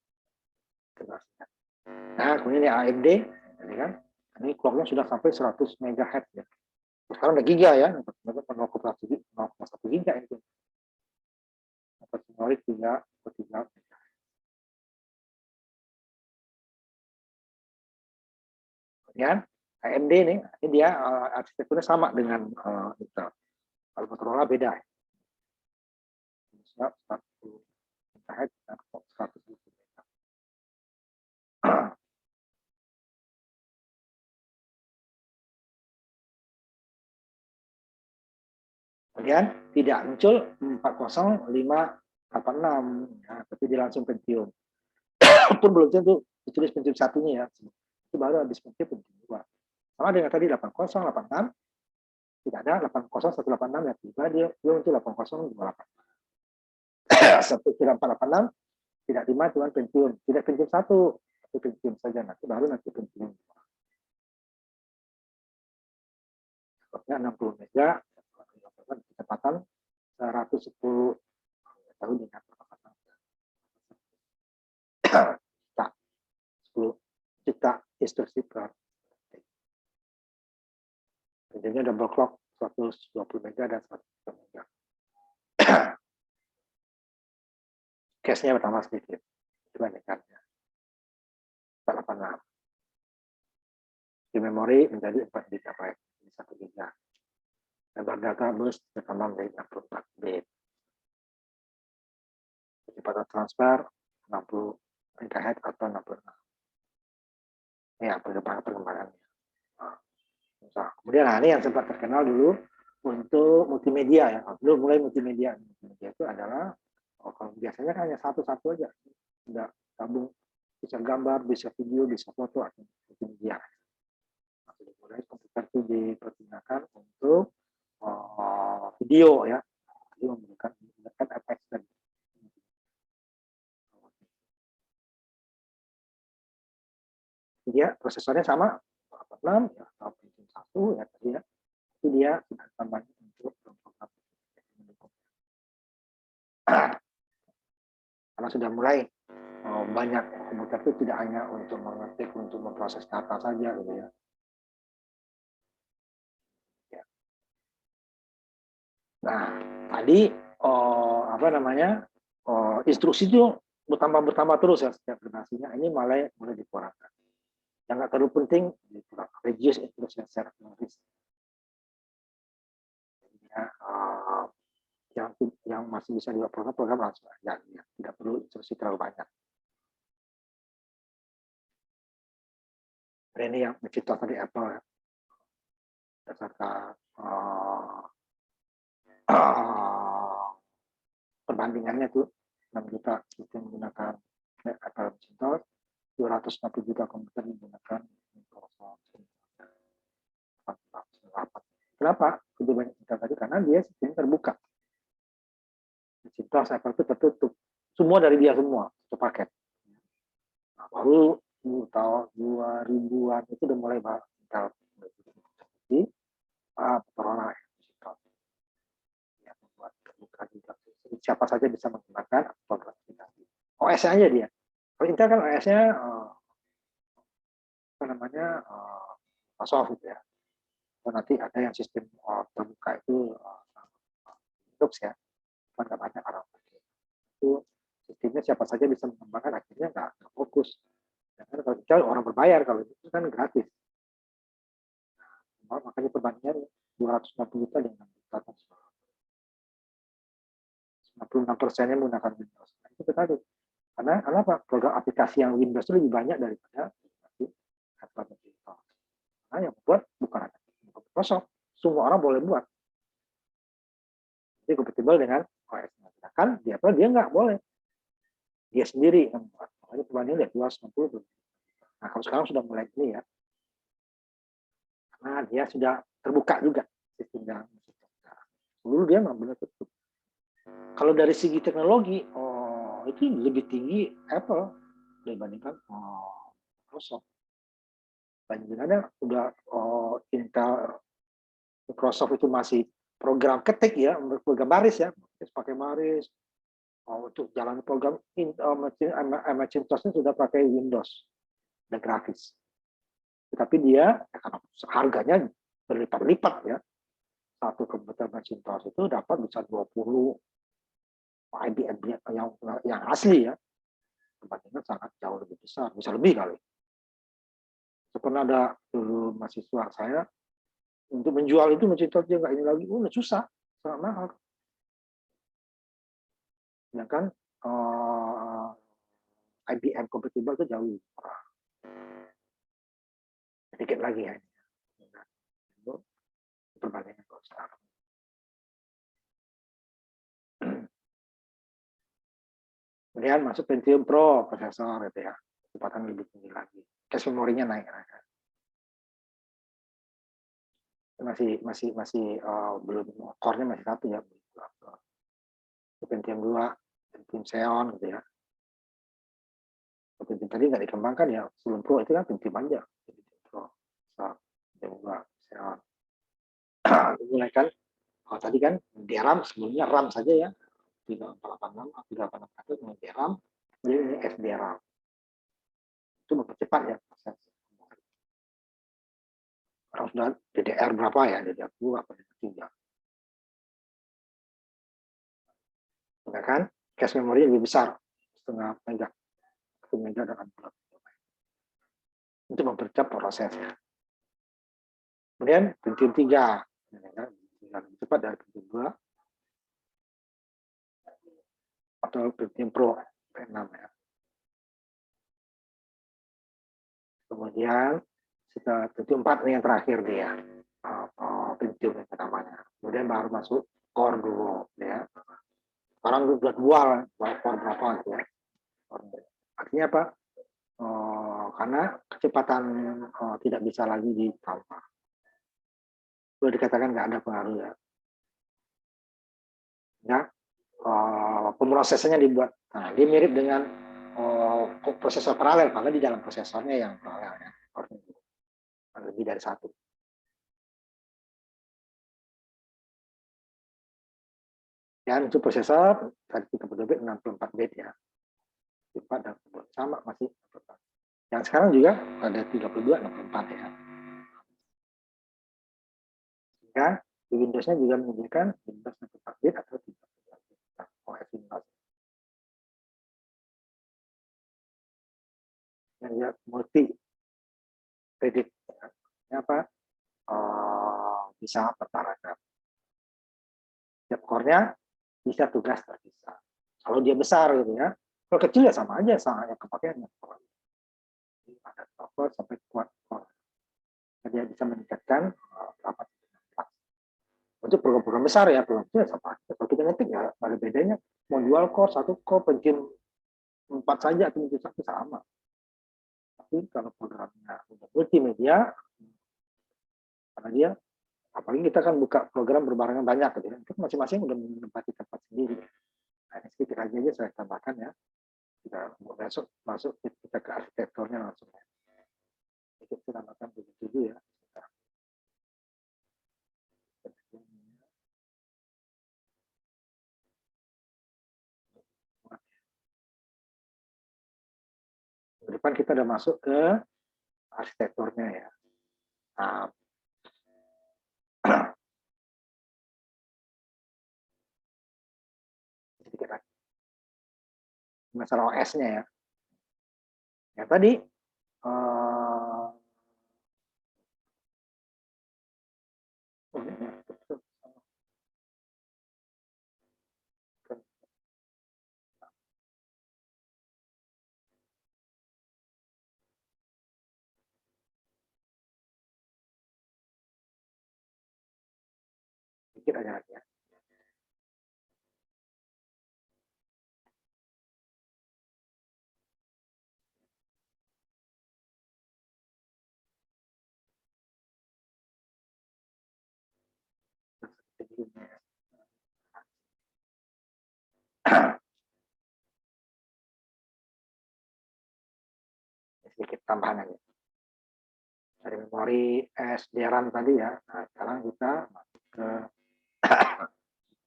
Nah, kemudian ini AMD, ini kan, ini clocknya sudah sampai 100 MHz ya. Sekarang udah giga ya, 0,1 giga itu. Memori 3 MHz. Kemudian AMD ini dia arsitekturnya sama dengan Intel. Kalau Motorola beda. 1 MHz dan 100 MHz. Kemudian tidak muncul 40586 ya, tapi dia langsung Pentium. Pun belum tentu ditulis Pentium satunya ya. Itu baru habis Pentium 2. Sama dengan tadi 8086 tidak ada 80186 ya, tiba dia muncul 8028. 13486 tidak lima cuma Pentium, tidak Pentium 1, tapi Pentium saja, nanti baru nanti Pentium 2. 60 mega, kecepatan 110 tahun dengan kecepatan 10 juta instruksi per detik. Tentunya double clock 120 mega dan 120 mega. Cache-nya pertama sedikit, dibandingkannya 486. Di memori menjadi 4 GB, 1 GB. Lebar data bus bertambah menjadi 64 bit. Kecepatan transfer 60 MHz atau 66. Ya, perkembangannya. Nah, kemudian ini yang sempat terkenal dulu untuk multimedia ya. Dulu mulai multimedia. Multimedia itu adalah kalau biasanya kan hanya satu-satu aja. Tidak gabung, bisa gambar, bisa video, bisa foto atau multimedia. Nah, mulai komputer itu dipergunakan untuk video ya. Jadi menggunakan FX dan dia prosesornya sama 46 ya, atau Pentium 1 ya tadi ya. Itu dia sudah tambahnya untuk program karena sudah mulai banyak komputer itu tidak hanya untuk mengetik, untuk memproses data saja gitu ya. Nah, tadi instruksi itu bertambah terus ya setiap generasinya. Ini mulai dikurangkan. Yang nggak terlalu penting dikurangkan. Reduce instruction set memories. yang masih bisa juga program langsung aja, ya. Tidak perlu instruksi terlalu banyak. Ini yang mencipta tadi Apple ya. Berdasarkan perbandingannya tuh 6 juta itu menggunakan Apple Macintosh, 260 juta komputer menggunakan Microsoft. Kenapa? Lebih banyak kita tadi karena dia sistem terbuka. Macintosh Apple itu tertutup. Semua dari dia semua, satu paket. Nah, baru tahun 2000-an itu udah mulai Intel seperti Motorola yang membuat terbuka juga. Siapa saja bisa menggunakan program aplikasi. OS-nya aja dia. Kalau Intel kan OS-nya apa namanya Microsoft gitu ya. Nanti ada yang sistem terbuka itu Linux ya. Cuma nggak banyak orang pakai. Itu sistemnya siapa saja bisa mengembangkan, akhirnya nggak fokus. Karena kalau Intel orang berbayar, kalau itu kan gratis. Nah, makanya perbandingan 260 juta dengan 96%-nya menggunakan Windows. Nah, itu tadi. Karena apa? Program aplikasi yang Windows itu lebih banyak daripada aplikasi Apple Macintosh. Nah, yang membuat bukan hanya Microsoft, semua orang boleh buat. Jadi kompatibel dengan OS. Kan dia nggak boleh. Dia sendiri yang membuat. Makanya perbandingan dia 290. Nah, kalau sekarang sudah mulai ini ya. Karena dia sudah terbuka juga sistemnya. Dulu dia nggak benar tutup. Kalau dari segi teknologi, itu lebih tinggi Apple dibandingkan Microsoft. Bandingannya udah Intel, Microsoft itu masih program ketik ya, program baris ya, pakai baris. Untuk jalan program Macintosh sudah pakai Windows dan grafis. Tetapi dia karena harganya berlipat-lipat ya. Satu komputer Macintosh itu dapat bisa 20 IBM yang asli ya. Perbandingan sangat jauh lebih besar, bisa lebih kali. Pernah ada dulu mahasiswa saya untuk menjual itu Macintosh dia nggak ini lagi, susah, sangat mahal. Sedangkan IBM kompatibel itu jauh murah. Sedikit lagi ya. Itu perbandingan kalau sekarang. Kemudian masuk Pentium Pro prosesor gitu ya, kecepatan lebih tinggi lagi, cache memorinya naik. Masih belum, core-nya masih satu ya, Pentium 2, Pentium Xeon gitu ya. Pentium tadi nggak dikembangkan ya, sebelum Pro itu kan Pentium aja, Pentium Pro, Pentium 2, Xeon. Mulai kan, tadi kan DRAM sebelumnya RAM saja ya, 3486 atau 386 dengan DRAM, jadi ini SDRAM. Itu mempercepat ya proses. Orang sudah DDR berapa ya, DDR2 apa DDR3. Kan cache memori lebih besar, setengah mega, 1 mega dengan 4 GB. Itu mempercepat prosesnya. Kemudian Pentium 3, lebih cepat dari Pentium 2 atau Pentium Pro P6 ya. Kemudian setelah Pentium 4 ini yang terakhir dia, Pentium yang namanya. Kemudian baru masuk Core Duo ya. Sekarang buat dual, Core berapa gitu ya. Artinya apa? Karena kecepatan tidak bisa lagi ditambah. Boleh dikatakan nggak ada pengaruh ya. Ya, pemrosesannya dibuat. Nah, dia mirip dengan prosesor paralel, karena di dalam prosesornya yang paralel ya. Lebih dari satu. Dan untuk prosesor tadi 32 bit, 64 bit ya. 4 dan sama masih 64. Yang sekarang juga ada 32, 64 ya. Sehingga di Windows-nya juga menyediakan Windows 64 bit atau 32 bit OS Windows. Yang ya, multi kredit ya. Apa? Bisa berparagraf. Setiap core-nya bisa tugas terpisah. Kalau dia besar gitu ya, kalau kecil ya sama aja, sangat kepakaian. Ada software sampai kuat, dia bisa meningkatkan rapat. Untuk program-program besar ya, program kecil sama aja. Kalau kita ngetik ya ada bedanya. Mau dual core, satu core, pengen 4 saja atau pengen 1 sama. Tapi kalau programnya udah multimedia, karena dia apalagi kita kan buka program berbarengan banyak gitu ya, itu masing-masing udah menempati tempat sendiri. Nah, ini sedikit aja saya tambahkan ya. Kita masuk kita ke arsitekturnya langsung ya. Kita tambahkan begitu ya. Ke depan kita udah masuk ke arsitekturnya ya. Nah, sedikit lagi. Masalah OS-nya ya. Ya tadi sedikit aja lagi ya. Sedikit tambahan aja. Dari memori SDRAM tadi ya. Nah, sekarang kita masuk ke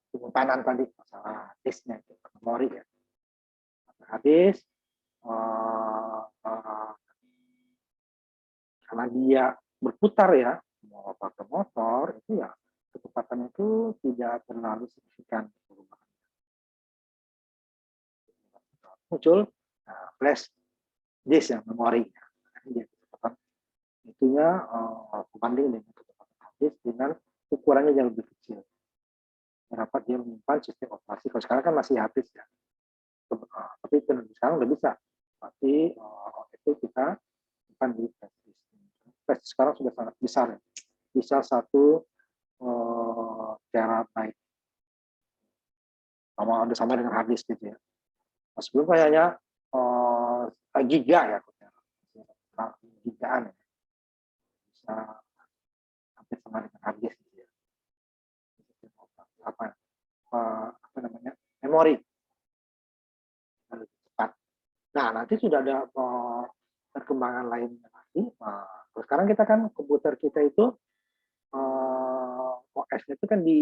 penyimpanan tadi, masalah disknya itu, memori ya. Habis karena dia berputar ya, mau pakai motor itu ya kecepatan itu tidak terlalu signifikan perubahan. Muncul flash disk yang memori. Dia kecepatan itunya sebanding dengan kecepatan hard disk dengan ukurannya yang lebih kecil. Berapa dia menyimpan sistem operasi. Kalau sekarang kan masih hard disk ya. Tapi sekarang udah bisa. Tapi itu kita simpan di flash disk. Flash sekarang sudah sangat besar ya. Bisa 1 terabyte. Sama dengan hard disk gitu ya. Nah, sebelum kayaknya giga ya, gigaan ya. Bisa hampir sama dengan hard disk gitu ya. Apa namanya? Memori. Cepat. Nah, nanti sudah ada perkembangan lainnya lagi. Sekarang kita kan komputer kita itu OS-nya itu kan di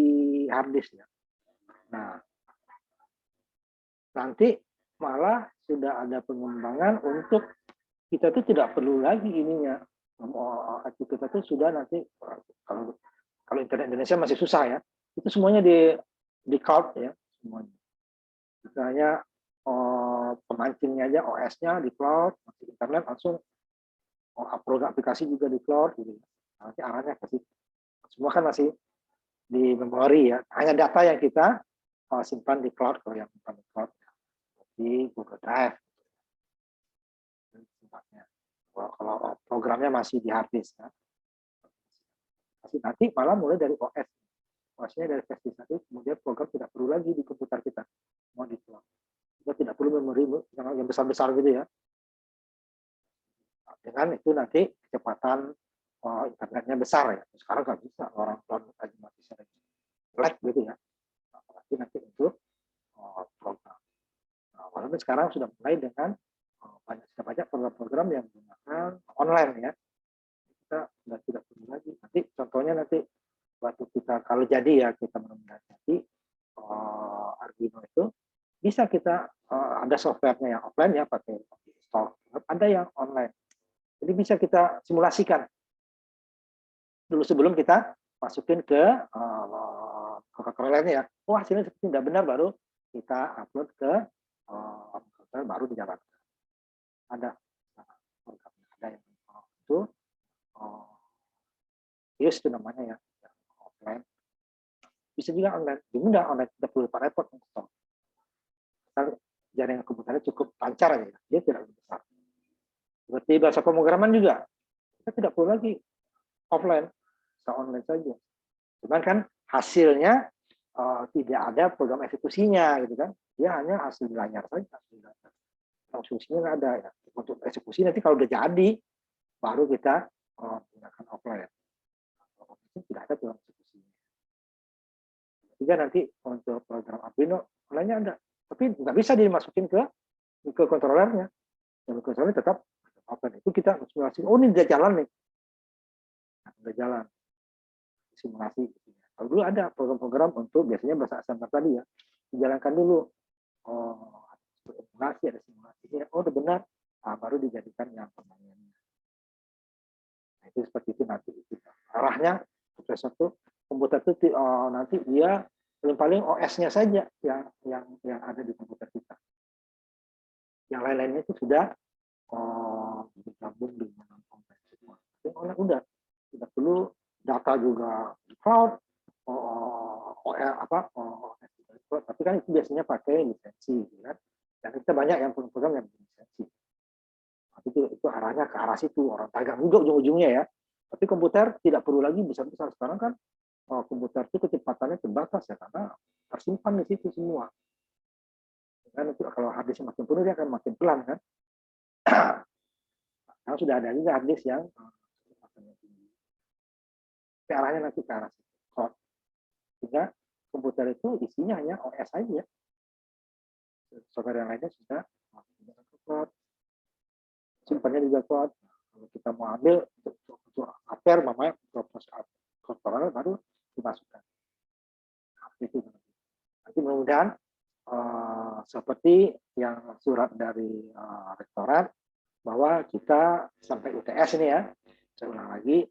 hard disk ya. Nah, nanti malah sudah ada pengembangan untuk kita tuh tidak perlu lagi ininya. Kita tuh sudah nanti kalau internet Indonesia masih susah ya. Itu semuanya di cloud ya semuanya. Misalnya pemancingnya aja OS-nya di cloud, masih internet langsung upload aplikasi juga di cloud gitu. Nanti arahnya ke situ. Semua kan masih di memori ya. Hanya data yang kita simpan di cloud kalau yang simpan di cloud di Google Drive. Kalau programnya masih di hard disk ya. Nanti malah mulai dari OS. OS-nya dari flash disk nanti, kemudian program tidak perlu lagi di komputer kita. Mau di cloud. Kita tidak perlu memori yang besar-besar gitu ya. Dengan itu nanti kecepatan internetnya besar ya. Sekarang nggak bisa, orang cloud aja masih sering lag gitu ya. Apalagi nanti untuk program. Nah, walaupun sekarang sudah mulai dengan banyak program-program yang menggunakan online ya. Kita sudah tidak perlu lagi. Nanti contohnya nanti waktu kita kalau jadi ya kita benar-benar jadi Arduino itu bisa kita ada softwarenya yang offline ya pakai install, ada yang online. Jadi bisa kita simulasikan dulu sebelum kita masukin ke lainnya ya. Wah, hasilnya seperti tidak benar, baru kita upload ke baru dijalankan. Ada yang itu use itu namanya ya offline. bisa juga online, mudah online, tidak perlu repot untuk jaringan komputernya cukup lancar aja, dia tidak besar. Seperti bahasa pemrograman juga, kita tidak perlu lagi offline, bisa online saja. Cuman kan hasilnya tidak ada program eksekusinya, gitu kan? Dia hanya hasil belajar saja, fungsinya nggak ada ya. Untuk eksekusi nanti kalau udah jadi, baru kita gunakan offline. Tidak ada program eksekusinya. Juga nanti untuk program Arduino online-nya ada, tapi nggak bisa dimasukin ke kontrolernya. Yang kontrolernya tetap offline. Itu kita simulasi. Oh, ini udah jalan nih, udah jalan simulasi. Kalau dulu ada program-program untuk biasanya bahasa assembler tadi ya, dijalankan dulu. Oh, simulasi, ada simulasinya. Oh, udah benar, baru dijadikan yang permainannya. Nah, itu seperti itu nanti. Arahnya proses itu komputer itu nanti dia paling OS-nya saja yang ada di komputer kita. Yang lain-lainnya itu sudah digabung dengan online semua. Online udah tidak perlu data juga di cloud, tapi kan itu biasanya pakai lisensi, kan? Dan kita banyak yang program yang lisensi. Itu arahnya ke arah situ, orang dagang juga ujung-ujungnya ya. Tapi komputer tidak perlu lagi besar-besar. Sekarang kan komputer itu kecepatannya terbatas ya, karena tersimpan di situ semua. Kan itu kalau harddisknya makin penuh dia akan makin pelan kan. Karena sudah ada juga harddisk yang kecepatannya tinggi. Tapi arahnya nanti ke arah situ. Sehingga komputer itu isinya hanya OS saja. Software yang lainnya sudah cloud. Simpannya juga cloud. Kalau kita mau ambil untuk hardware, namanya kontroler baru dimasukkan. Itu nanti mudah-mudahan seperti yang surat dari rektorat bahwa kita sampai UTS ini ya, saya ulang lagi,